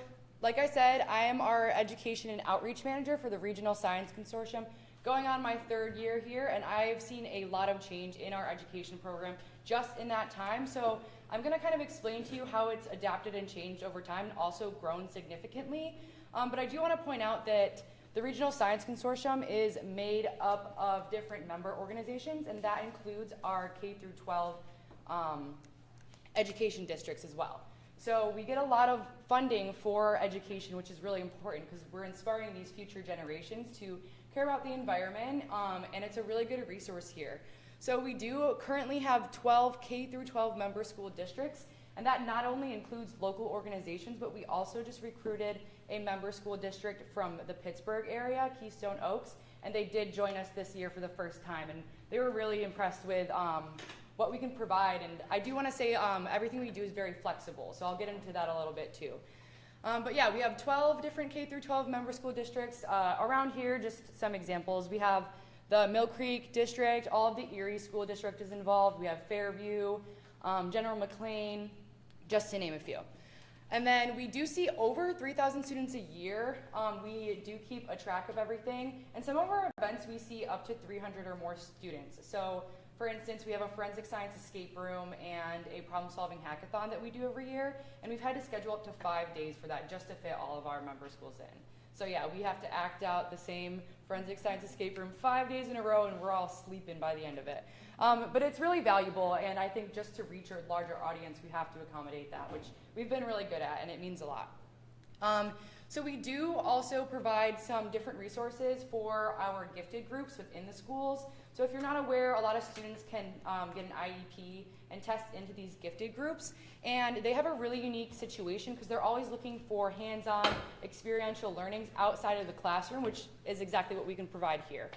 like I said, I am our Education and Outreach Manager for the Regional Science Consortium, going on my 3rd year here, and I've seen a lot of change in our education program just in that time. So I'm going to kind of explain to you how it's adapted and changed over time and also grown significantly. But I do want to point out that the Regional Science Consortium is made up of different member organizations, and that includes our K through 12 education districts as well. So we get a lot of funding for education, which is really important because we're inspiring these future generations to care about the environment, and it's a really good resource here. So we do currently have 12 K through 12 member school districts, and that not only includes local organizations, but we also just recruited a member school district from the Pittsburgh area, Keystone Oaks, and they did join us this year for the first time, and they were really impressed with what we can provide. And I do want to say everything we do is very flexible, so I'll get into that a little bit too. But yeah, we have 12 different K through 12 member school districts. Around here, just some examples. We have the Mill Creek District, all of the Erie School District is involved. We have Fairview, General McLean, just to name a few. And then we do see over 3,000 students a year. We do keep a track of everything. And some of our events, we see up to 300 or more students. So for instance, we have a forensic science escape room and a problem-solving hackathon that we do every year. And we've had to schedule up to 5 days for that just to fit all of our member schools in. So yeah, we have to act out the same forensic science escape room 5 days in a row, and we're all sleeping by the end of it. But it's really valuable, and I think just to reach a larger audience, we have to accommodate that, which we've been really good at, and it means a lot. So we do also provide some different resources for our gifted groups within the schools. So if you're not aware, a lot of students can get an IEP and test into these gifted groups. And they have a really unique situation because they're always looking for hands-on experiential learnings outside of the classroom, which is exactly what we can provide here.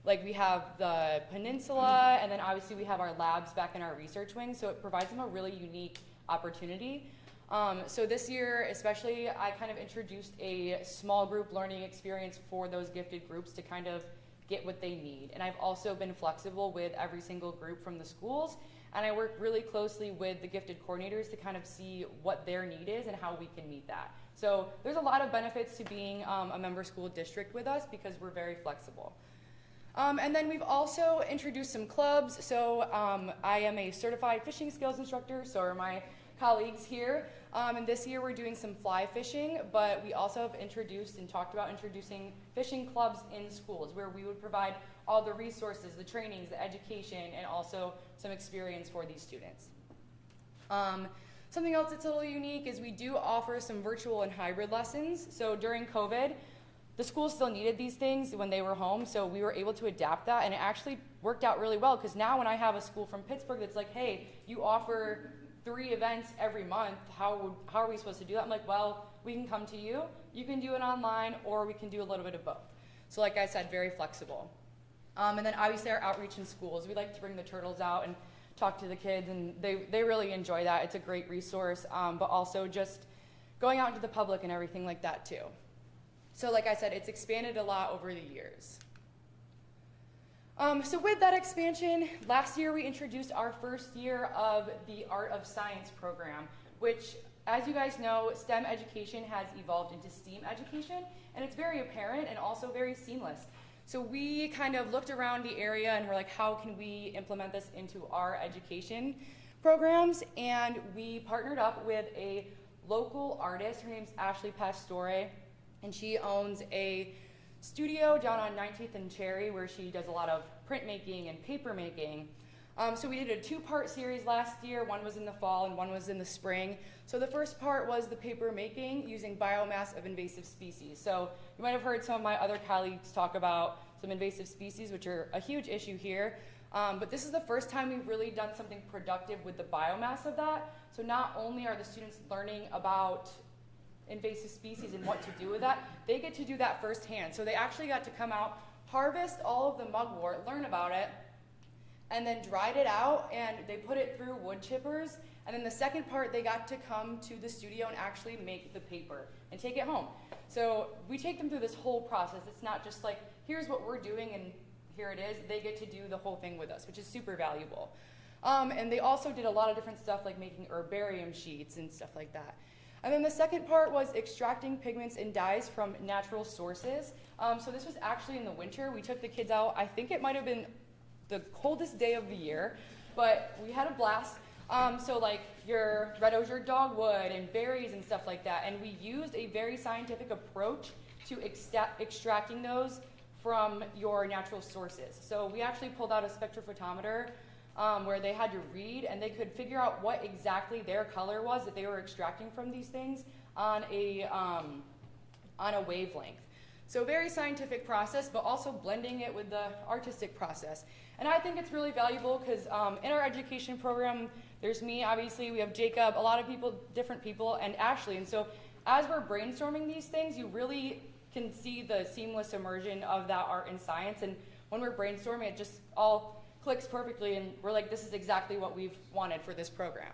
Like we have the peninsula, and then obviously we have our labs back in our research wing, so it provides them a really unique opportunity. So this year, especially, I kind of introduced a small group learning experience for those gifted groups to kind of get what they need. And I've also been flexible with every single group from the schools, and I work really closely with the gifted coordinators to kind of see what their need is and how we can meet that. So there's a lot of benefits to being a member school district with us because we're very flexible. And then we've also introduced some clubs. So I am a certified fishing skills instructor, so are my colleagues here. And this year we're doing some fly fishing, but we also have introduced and talked about introducing fishing clubs in schools where we would provide all the resources, the trainings, the education, and also some experience for these students. Something else that's a little unique is we do offer some virtual and hybrid lessons. So during COVID, the school still needed these things when they were home, so we were able to adapt that, and it actually worked out really well because now when I have a school from Pittsburgh that's like, hey, you offer 3 events every month, how are we supposed to do that? I'm like, well, we can come to you, you can do it online, or we can do a little bit of both. So like I said, very flexible. And then obviously our outreach in schools, we like to bring the turtles out and talk to the kids, and they really enjoy that. It's a great resource, but also just going out into the public and everything like that too. So like I said, it's expanded a lot over the years. So with that expansion, last year we introduced our first year of the Art of Science program, which, as you guys know, STEM education has evolved into STEAM education, and it's very apparent and also very seamless. So we kind of looked around the area and we're like, how can we implement this into our education programs? And we partnered up with a local artist. Her name's Ashley Pastore, and she owns a studio down on 19th and Cherry where she does a lot of printmaking and paper making. So we did a 2-part series last year. One was in the fall and one was in the spring. So the first part was the paper making using biomass of invasive species. So you might have heard some of my other colleagues talk about some invasive species, which are a huge issue here. But this is the first time we've really done something productive with the biomass of that. So not only are the students learning about invasive species and what to do with that, they get to do that firsthand. So they actually got to come out, harvest all of the mugwort, learn about it, and then dried it out, and they put it through wood chippers. And then the second part, they got to come to the studio and actually make the paper and take it home. So we take them through this whole process. It's not just like, here's what we're doing and here it is. They get to do the whole thing with us, which is super valuable. And they also did a lot of different stuff like making herbarium sheets and stuff like that. And then the second part was extracting pigments and dyes from natural sources. So this was actually in the winter. We took the kids out. I think it might have been the coldest day of the year, but we had a blast. So like your red osier dogwood and berries and stuff like that. And we used a very scientific approach to extracting those from your natural sources. So we actually pulled out a spectrophotometer where they had to read and they could figure out what exactly their color was that they were extracting from these things on a wavelength. So very scientific process, but also blending it with the artistic process. And I think it's really valuable because in our education program, there's me, obviously, we have Jacob, a lot of people, different people, and Ashley. And so as we're brainstorming these things, you really can see the seamless immersion of that art and science. And when we're brainstorming, it just all clicks perfectly, and we're like, this is exactly what we've wanted for this program.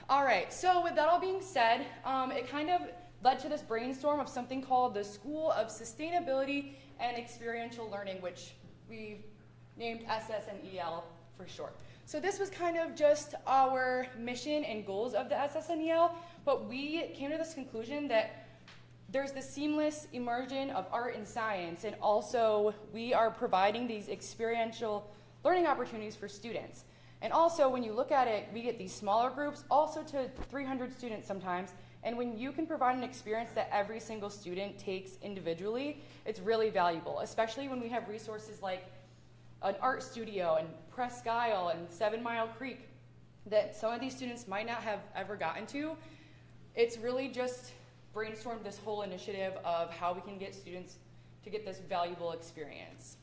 All right, so with that all being said, it kind of led to this brainstorm of something called the School of Sustainability and Experiential Learning, which we named SSNEL for short. So this was kind of just our mission and goals of the SSNEL, but we came to this conclusion that there's the seamless immersion of art and science, and also we are providing these experiential learning opportunities for students. And also when you look at it, we get these smaller groups, also to 300 students sometimes, and when you can provide an experience that every single student takes individually, it's really valuable, especially when we have resources like an art studio and Presque and 7 Mile Creek that some of these students might not have ever gotten to. it's really just brainstormed this whole initiative of how we can get students to get this valuable experience.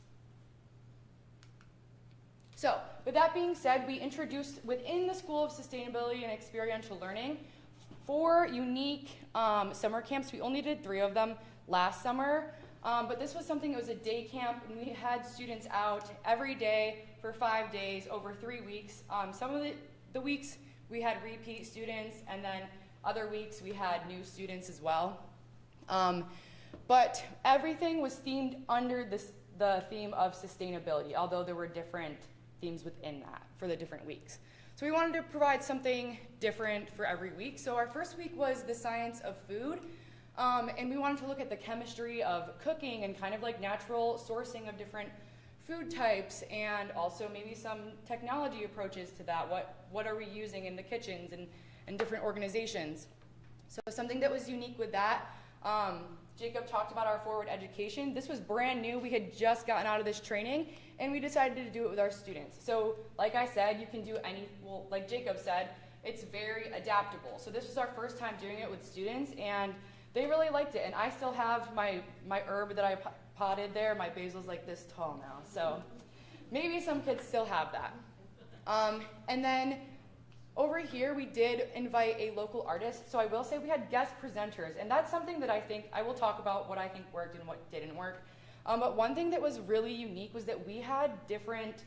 So, with that being said, we introduced within the School of Sustainability and Experiential Learning 4 unique summer camps. We only did 3 of them last summer, but this was something, it was a day camp, and we had students out every day for 5 days over 3 weeks. Some of the weeks we had repeat students, and then other weeks we had new students as well. But everything was themed under the theme of sustainability, although there were different themes within that for the different weeks. So we wanted to provide something different for every week. So our first week was the science of food, and we wanted to look at the chemistry of cooking and kind of like natural sourcing of different food types, and also maybe some technology approaches to that. What are we using in the kitchens and different organizations? So something that was unique with that, Jacob talked about our forward education. This was brand new. We had just gotten out of this training, and we decided to do it with our students. So like I said, you can do well, like Jacob said, it's very adaptable. So this was our first time doing it with students, and they really liked it. And I still have my herb that I potted there. My basil's like this tall now. So maybe some kids still have that. And then over here, we did invite a local artist. So I will say we had guest presenters, and that's something that I will talk about what I think worked and what didn't work. But one thing that was really unique was that we had different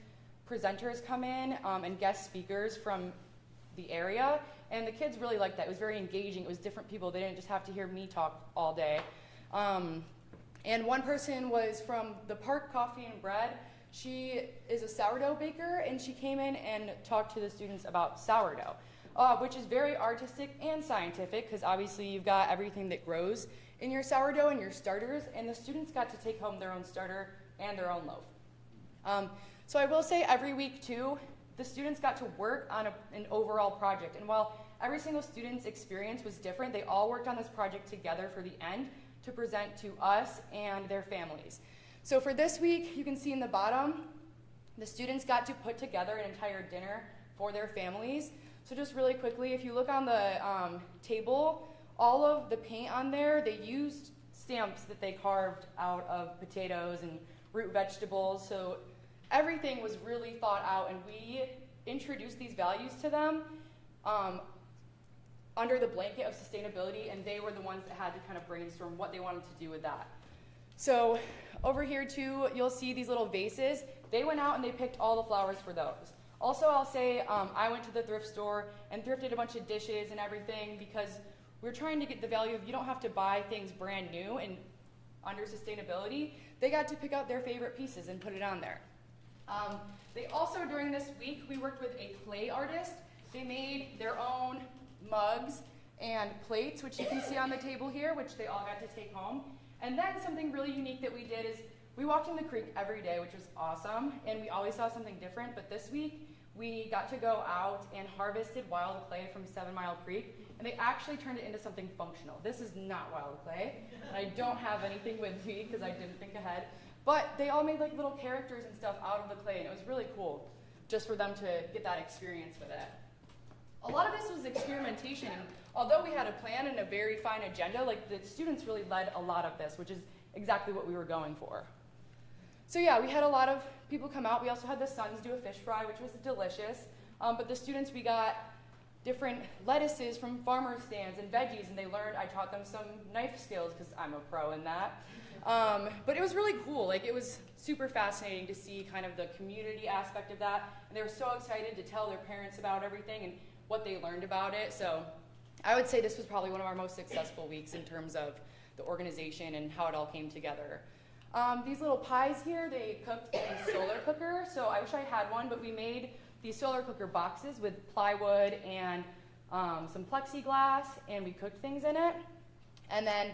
presenters come in and guest speakers from the area, and the kids really liked that. It was very engaging. It was different people. They didn't just have to hear me talk all day. And one person was from the Park Coffee and Bread. She is a sourdough baker, and she came in and talked to the students about sourdough, which is very artistic and scientific, because obviously you've got everything that grows in your sourdough and your starters, and the students got to take home their own starter and their own loaf. So I will say every week too, the students got to work on an overall project, and while every single student's experience was different, they all worked on this project together for the end to present to us and their families. So for this week, you can see in the bottom, the students got to put together an entire dinner for their families. So just really quickly, if you look on the table, all of the paint on there, they used stamps that they carved out of potatoes and root vegetables. So everything was really thought out, and we introduced these values to them under the blanket of sustainability, and they were the ones that had to kind of brainstorm what they wanted to do with that. So over here too, you'll see these little vases. They went out and they picked all the flowers for those. Also, I'll say I went to the thrift store and thrifted a bunch of dishes and everything, because we're trying to get the value of you don't have to buy things brand new, and under sustainability, they got to pick out their favorite pieces and put it on there. They also, during this week, we worked with a clay artist. They made their own mugs and plates, which you can see on the table here, which they all got to take home. And then something really unique that we did is we walked in the creek every day, which was awesome, and we always saw something different. But this week, we got to go out and harvested wild clay from 7 Mile Creek, and they actually turned it into something functional. This is not wild clay, and I don't have anything with me because I didn't think ahead. But they all made like little characters and stuff out of the clay, and it was really cool just for them to get that experience with it. A lot of this was experimentation, and although we had a plan and a very fine agenda, like the students really led a lot of this, which is exactly what we were going for. So yeah, we had a lot of people come out. We also had the sons do a fish fry, which was delicious. But the students, we got different lettuces from farmer stands and veggies, and I taught them some knife skills because I'm a pro in that. But it was really cool. Like, it was super fascinating to see kind of the community aspect of that, and they were so excited to tell their parents about everything and what they learned about it. So I would say this was probably one of our most successful weeks in terms of the organization and how it all came together. These little pies here, they cooked in a solar cooker. So I wish I had one, but we made these solar cooker boxes with plywood and some plexiglass, and we cooked things in it. And then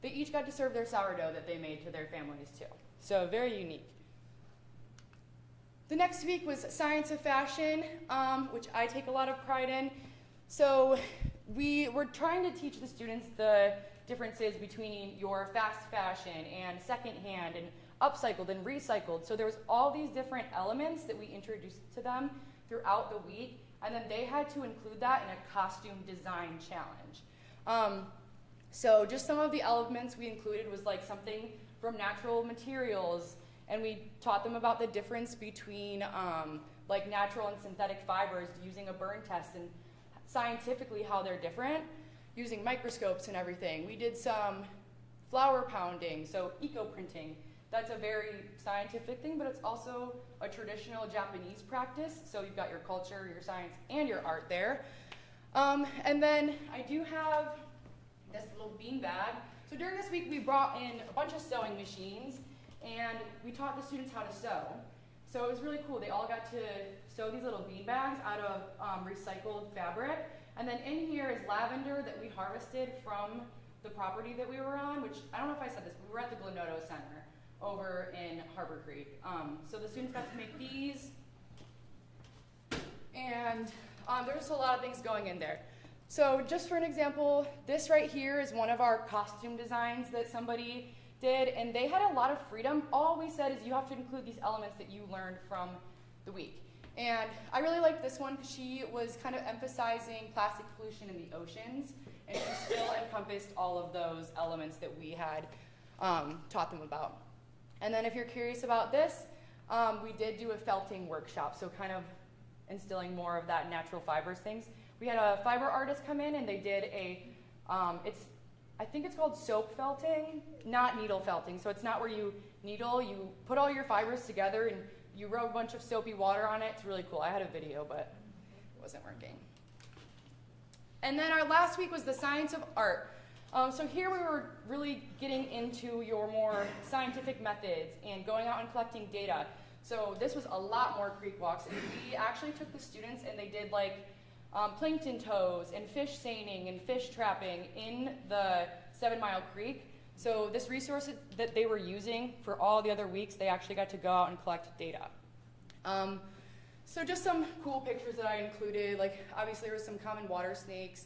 they each got to serve their sourdough that they made to their families too. So very unique. The next week was Science of Fashion, which I take a lot of pride in. So we were trying to teach the students the differences between your fast fashion and secondhand and upcycled and recycled. So there was all these different elements that we introduced to them throughout the week, and then they had to include that in a costume design challenge. So just some of the elements we included was like something from natural materials, and we taught them about the difference between like natural and synthetic fibers using a burn test and scientifically how they're different using microscopes and everything. We did some flower pounding, so eco-printing. That's a very scientific thing, but it's also a traditional Japanese practice. So you've got your culture, your science, and your art there. And then I do have this little bean bag. So during this week, we brought in a bunch of sewing machines, and we taught the students how to sew. So it was really cool. They all got to sew these little bean bags out of recycled fabric. And then in here is lavender that we harvested from the property that we were on, which I don't know if I said this, but we were at the Glenotto Center over in Harbor Creek. So the students got to make these, and there's a lot of things going in there. So just for an example, this right here is one of our costume designs that somebody did, and they had a lot of freedom. All we said is you have to include these elements that you learned from the week. And I really liked this one because she was kind of emphasizing plastic pollution in the oceans, and she still encompassed all of those elements that we had taught them about. And then if you're curious about this, we did do a felting workshop, so kind of instilling more of that natural fibers things. We had a fiber artist come in, and they did a, I think it's called soap felting, not needle felting. So it's not where you needle, you put all your fibers together and you rub a bunch of soapy water on it. It's really cool. I had a video, but it wasn't working. And then our last week was the science of art. So here we were really getting into your more scientific methods and going out and collecting data. So this was a lot more creek walks, and we actually took the students and they did like plankton tows and fish seining and fish trapping in the 7 Mile Creek. So this resource that they were using for all the other weeks, they actually got to go out and collect data. So just some cool pictures that I included, like obviously there was some common water snakes.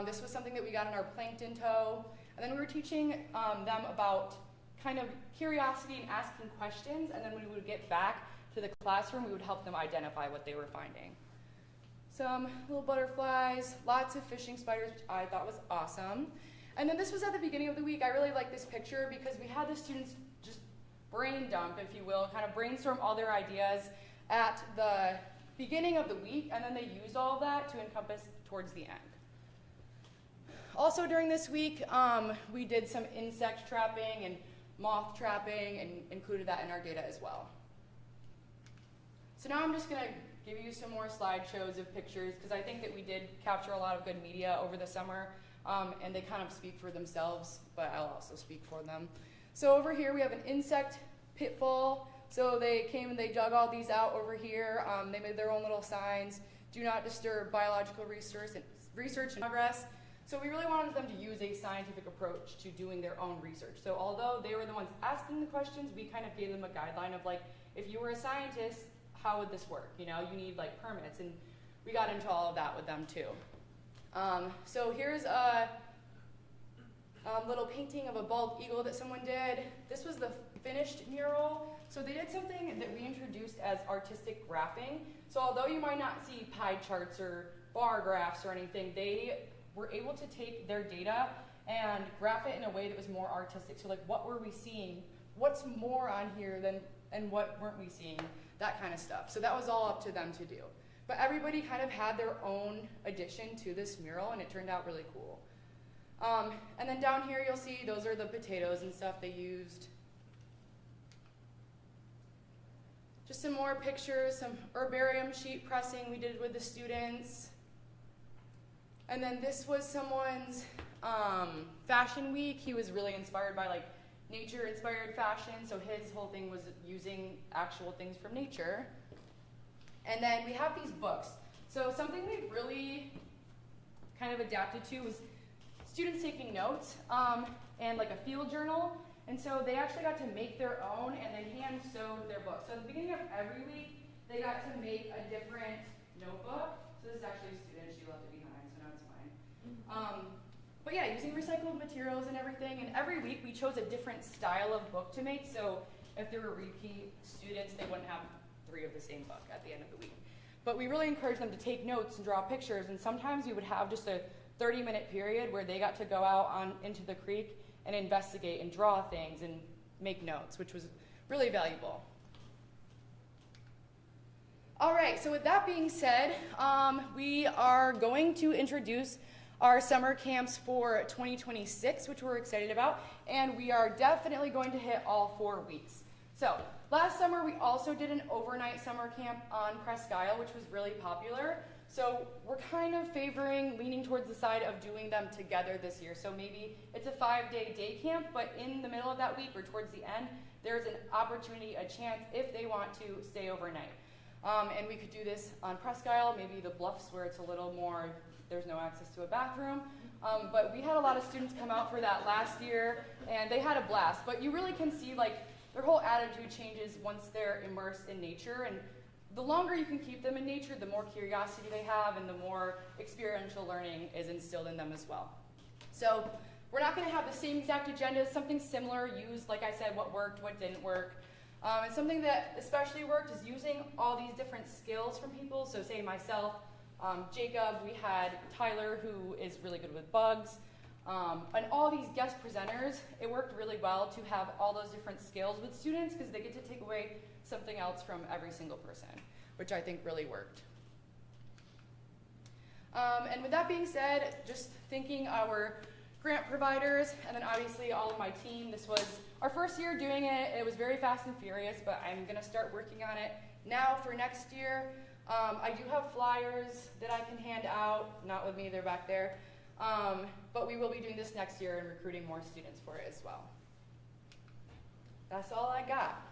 This was something that we got in our plankton tow. And then we were teaching them about kind of curiosity and asking questions, and then when we would get back to the classroom, we would help them identify what they were finding. Some little butterflies, lots of fishing spiders, which I thought was awesome. And then this was at the beginning of the week. I really like this picture because we had the students just brain dump, if you will, kind of brainstorm all their ideas at the beginning of the week, and then they used all of that to encompass towards the end. Also during this week, we did some insect trapping and moth trapping and included that in our data as well. So now I'm just going to give you some more slideshows of pictures because I think that we did capture a lot of good media over the summer, and they kind of speak for themselves, but I'll also speak for them. So over here we have an insect pitfall. So they came and they dug all these out over here. They made their own little signs. Do not disturb biological research and progress. So we really wanted them to use a scientific approach to doing their own research. So although they were the ones asking the questions, we kind of gave them a guideline of like, if you were a scientist, how would this work? You know, you need like permits, and we got into all of that with them too. So here's a little painting of a bald eagle that someone did. This was the finished mural. So they did something that we introduced as artistic graphing. So although you might not see pie charts or bar graphs or anything, they were able to take their data and graph it in a way that was more artistic. So like, what were we seeing? What's more on here and what weren't we seeing? That kind of stuff. So that was all up to them to do. But everybody kind of had their own addition to this mural, and it turned out really cool. And then down here you'll see those are the potatoes and stuff they used. Just some more pictures, some herbarium sheet pressing we did with the students. And then this was someone's fashion week. He was really inspired by like nature-inspired fashion, so his whole thing was using actual things from nature. And then we have these books. So something we really kind of adapted to was students taking notes and like a field journal. And so they actually got to make their own, and they hand sewed their book. So at the beginning of every week, they got to make a different notebook. So this is actually a student, she left it behind, so now it's mine. But yeah, using recycled materials and everything. And every week we chose a different style of book to make. So if there were repeat students, they wouldn't have 3 of the same book at the end of the week. But we really encouraged them to take notes and draw pictures. And sometimes we would have just a 30-minute period where they got to go out into the creek and investigate and draw things and make notes, which was really valuable. All right, so with that being said, we are going to introduce our summer camps for 2026, which we're excited about, and we are definitely going to hit all 4 weeks. So last summer, we also did an overnight summer camp on Presque, which was really popular. So we're kind of leaning towards the side of doing them together this year. So maybe it's a 5-day day camp, but in the middle of that week or towards the end, there's an opportunity, a chance, if they want to stay overnight. And we could do this on Presque, maybe the Bluffs where it's a little more, there's no access to a bathroom. But we had a lot of students come out for that last year, and they had a blast. But you really can see like their whole attitude changes once they're immersed in nature. And the longer you can keep them in nature, the more curiosity they have and the more experiential learning is instilled in them as well. So we're not going to have the same exact agenda, something similar, use, like I said, what worked, what didn't work. And something that especially worked is using all these different skills from people. So say myself, Jacob, we had Tyler, who is really good with bugs, and all these guest presenters. It worked really well to have all those different skills with students because they get to take away something else from every single person, which I think really worked. And with that being said, just thanking our grant providers and then obviously all of my team. This was our first year doing it. It was very fast and furious, but I'm going to start working on it now for next year. I do have flyers that I can hand out, not with me, they're back there. But we will be doing this next year and recruiting more students for it as well. That's all I got.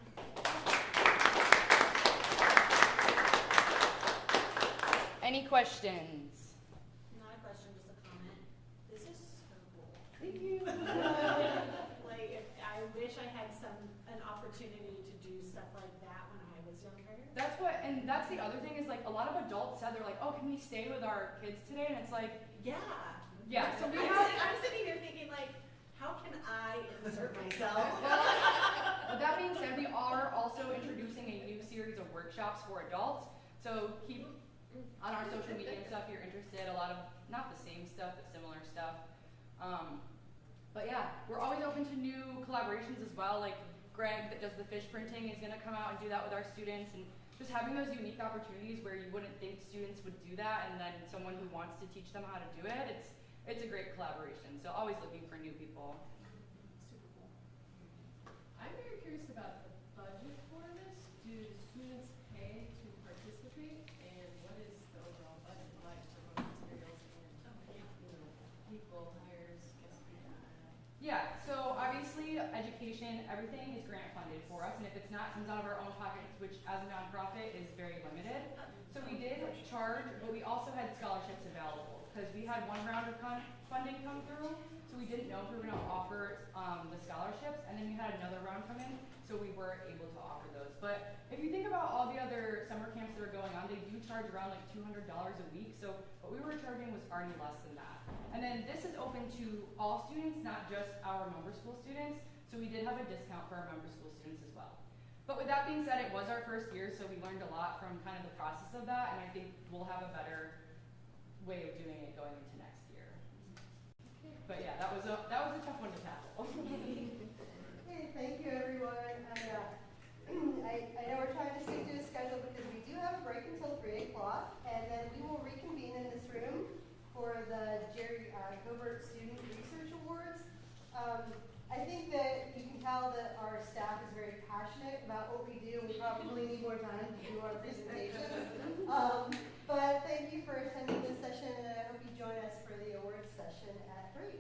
Any questions?
Not a question, just a comment. This is so cool.
Thank you.
Like, I wish I had an opportunity to do stuff like that when I was younger.
That's the other thing is like a lot of adults said they're like, oh, can we stay with our kids today? And it's like,
Yeah.
so we
I'm sitting here thinking like, how can I insert myself?
With that being said, we are also introducing a new series of workshops for adults. So keep on our social media and stuff if you're interested. A lot of, not the same stuff, but similar stuff. But yeah, we're always open to new collaborations as well. Like Greg that does the fish printing is gonna come out and do that with our students. And just having those unique opportunities where you wouldn't think students would do that and then someone who wants to teach them how to do it, it's a great collaboration. So always looking for new people.
Super cool.
I'm very curious about the budget for this. Do the students pay to participate? And what is the overall budget like for both materials and people, hires, guest speakers?
Yeah, so obviously education, everything is grant funded for us, and if it's not, comes out of our own pockets, which as a nonprofit is very limited. So we did charge, but we also had scholarships available because we had one round of funding come through, so we didn't know if we were going to offer the scholarships, and then we had another round come in, so we were able to offer those. But if you think about all the other summer camps that are going on, they do charge around like $200 a week, so what we were charging was already less than that. And then this is open to all students, not just our member school students, so we did have a discount for our member school students as well. But with that being said, it was our first year, so we learned a lot from kind of the process of that, and I think we'll have a better way of doing it going into next year. But yeah, that was a tough one to tackle.
Okay, thank you, everyone. I know we're trying to stick to a schedule because we do have a break until 3 o'clock, and then we will reconvene in this room for the Jerry Covert Student Research Awards. I think that you can tell that our staff is very passionate about what we do. We probably need more time to do our presentations. But thank you for attending this session, and I hope you join us for the awards session at 3.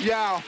Yeah.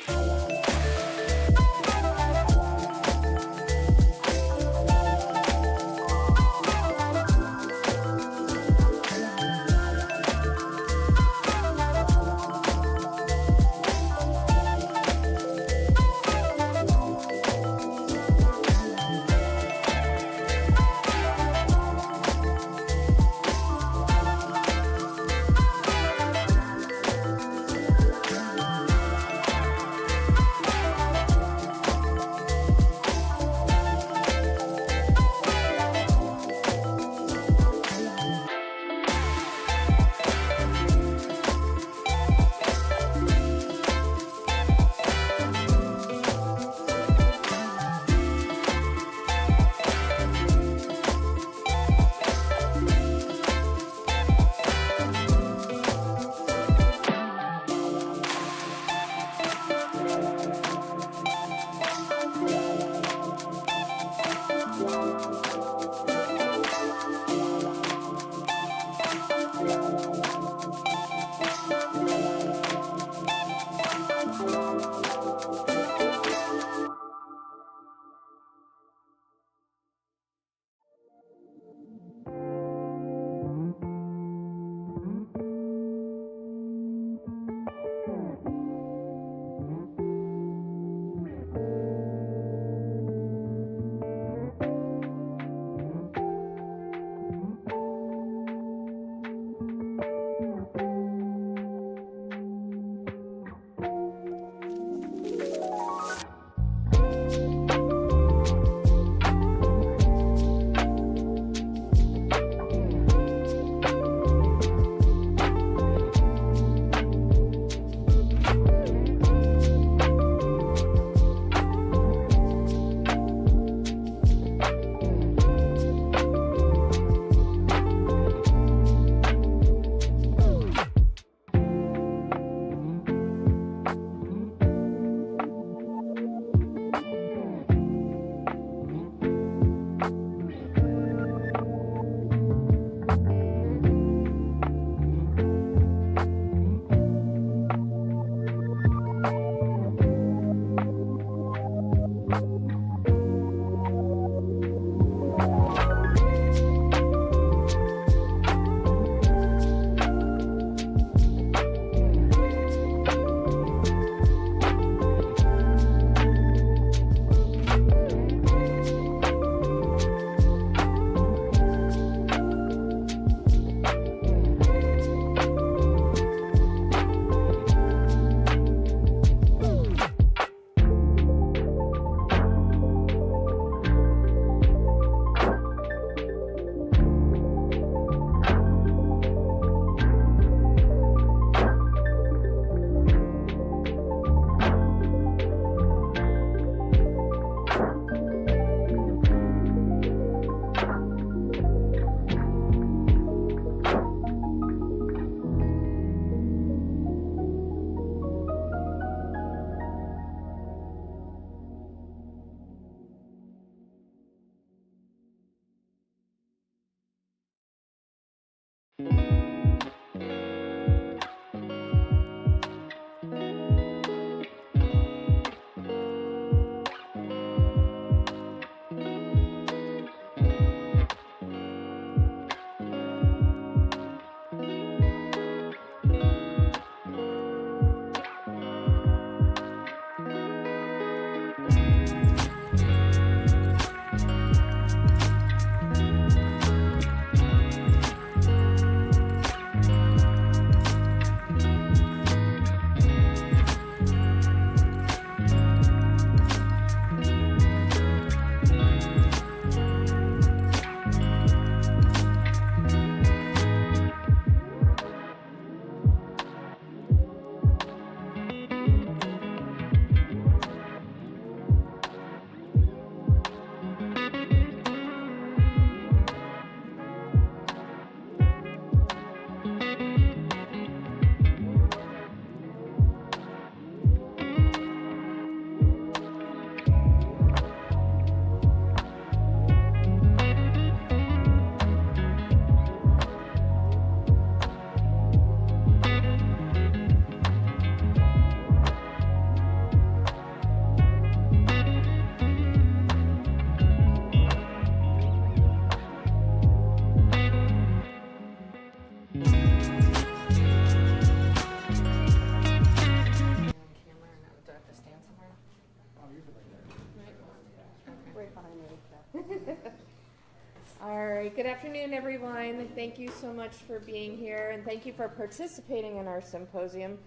All right, good afternoon, everyone. Thank you so much for being here, and thank you for participating in our symposium.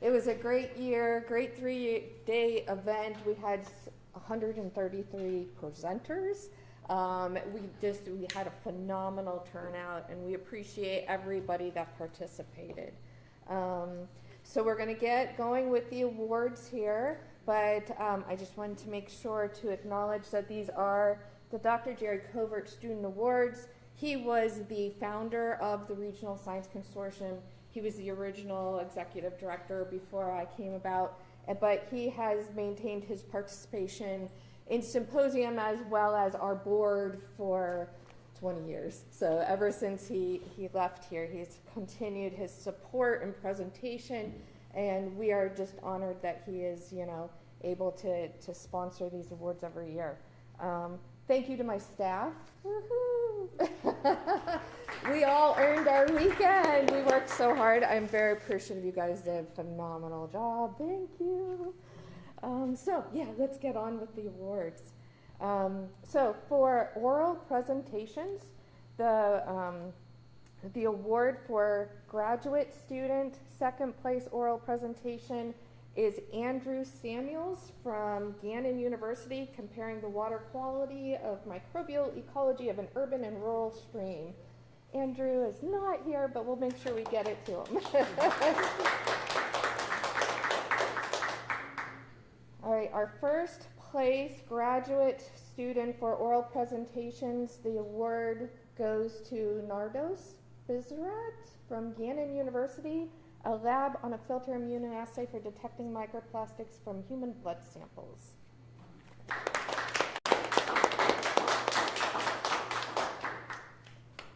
It was a great year, great 3-day event. We had 133 presenters. We had a phenomenal turnout, and we appreciate everybody that participated. So we're going to get going with the awards here, but I just wanted to make sure to acknowledge that these are the Dr. Jerry Covert Student Awards. He was the founder of the Regional Science Consortium. He was the original executive director before I came about, but he has maintained his participation in Symposium as well as our board for 20 years. So ever since he left here, he's continued his support and presentation, and we are just honored that he is, able to sponsor these awards every year. Thank you to my staff. Woohoo! We all earned our weekend. We worked so hard. I'm very appreciative. You guys did a phenomenal job. Thank you. Let's get on with the awards. So for oral presentations, the award for graduate student second place oral presentation is Andrew Samuels from Gannon University, comparing the water quality of microbial ecology of an urban and rural stream. Andrew is not here, but we'll make sure we get it to him. All right, our first place graduate student for oral presentations, the award goes to Nardos Bizrat from Gannon University, a lab on a filter immunoassay for detecting microplastics from human blood samples.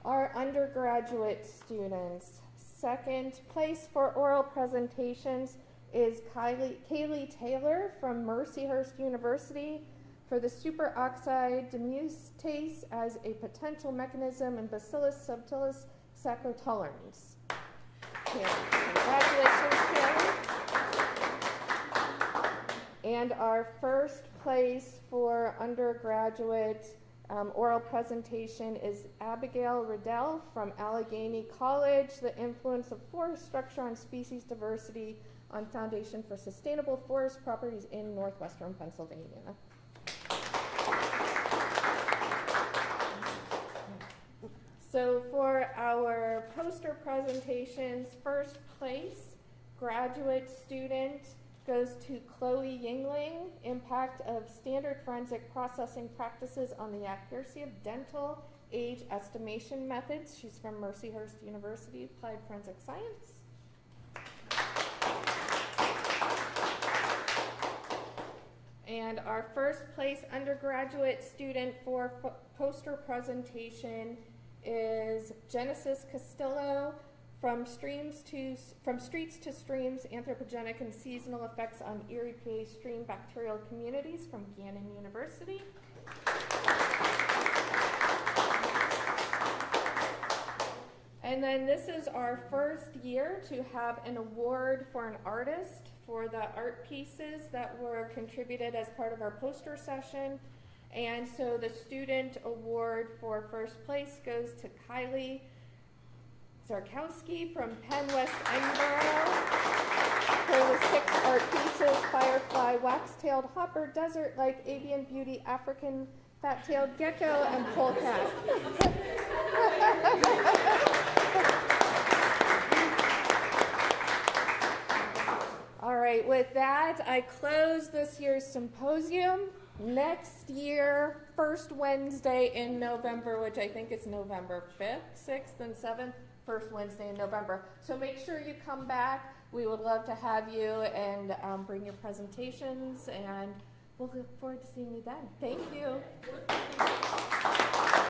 Our undergraduate students, second place for oral presentations is Kaylee Taylor from Mercyhurst University for the superoxide demustase as a potential mechanism in Bacillus subtilis sacrotolerans. Congratulations, Kaylee. And our first place for undergraduate oral presentation is Abigail Riddell from Allegheny College, the influence of forest structure on species diversity on Foundation for Sustainable Forest Properties in Northwestern Pennsylvania. So for our poster presentations, first place graduate student goes to Chloe Yingling, impact of standard forensic processing practices on the accuracy of dental age estimation methods. She's from Mercyhurst University, Applied Forensic Science. And our first place undergraduate student for poster presentation is Genesis Castillo from Streets to Streams, Anthropogenic and Seasonal Effects on Erie, PA Stream Bacterial Communities from Gannon University. And then this is our first year to have an award for an artist for the art pieces that were contributed as part of our poster session. And so the student award for first place goes to Kylie Zarkowski from Penn West Edinburgh for the 6 art pieces: Firefly, Wax-tailed Hopper, Desert-like Avian Beauty, African Fat-tailed Gecko, and Polecat. All right, with that, I close this year's symposium. Next year, first Wednesday in November, which I think is November 5th, 6th, and 7th, first Wednesday in November. So make sure you come back. We would love to have you and bring your presentations, and we'll look forward to seeing you then. Thank you.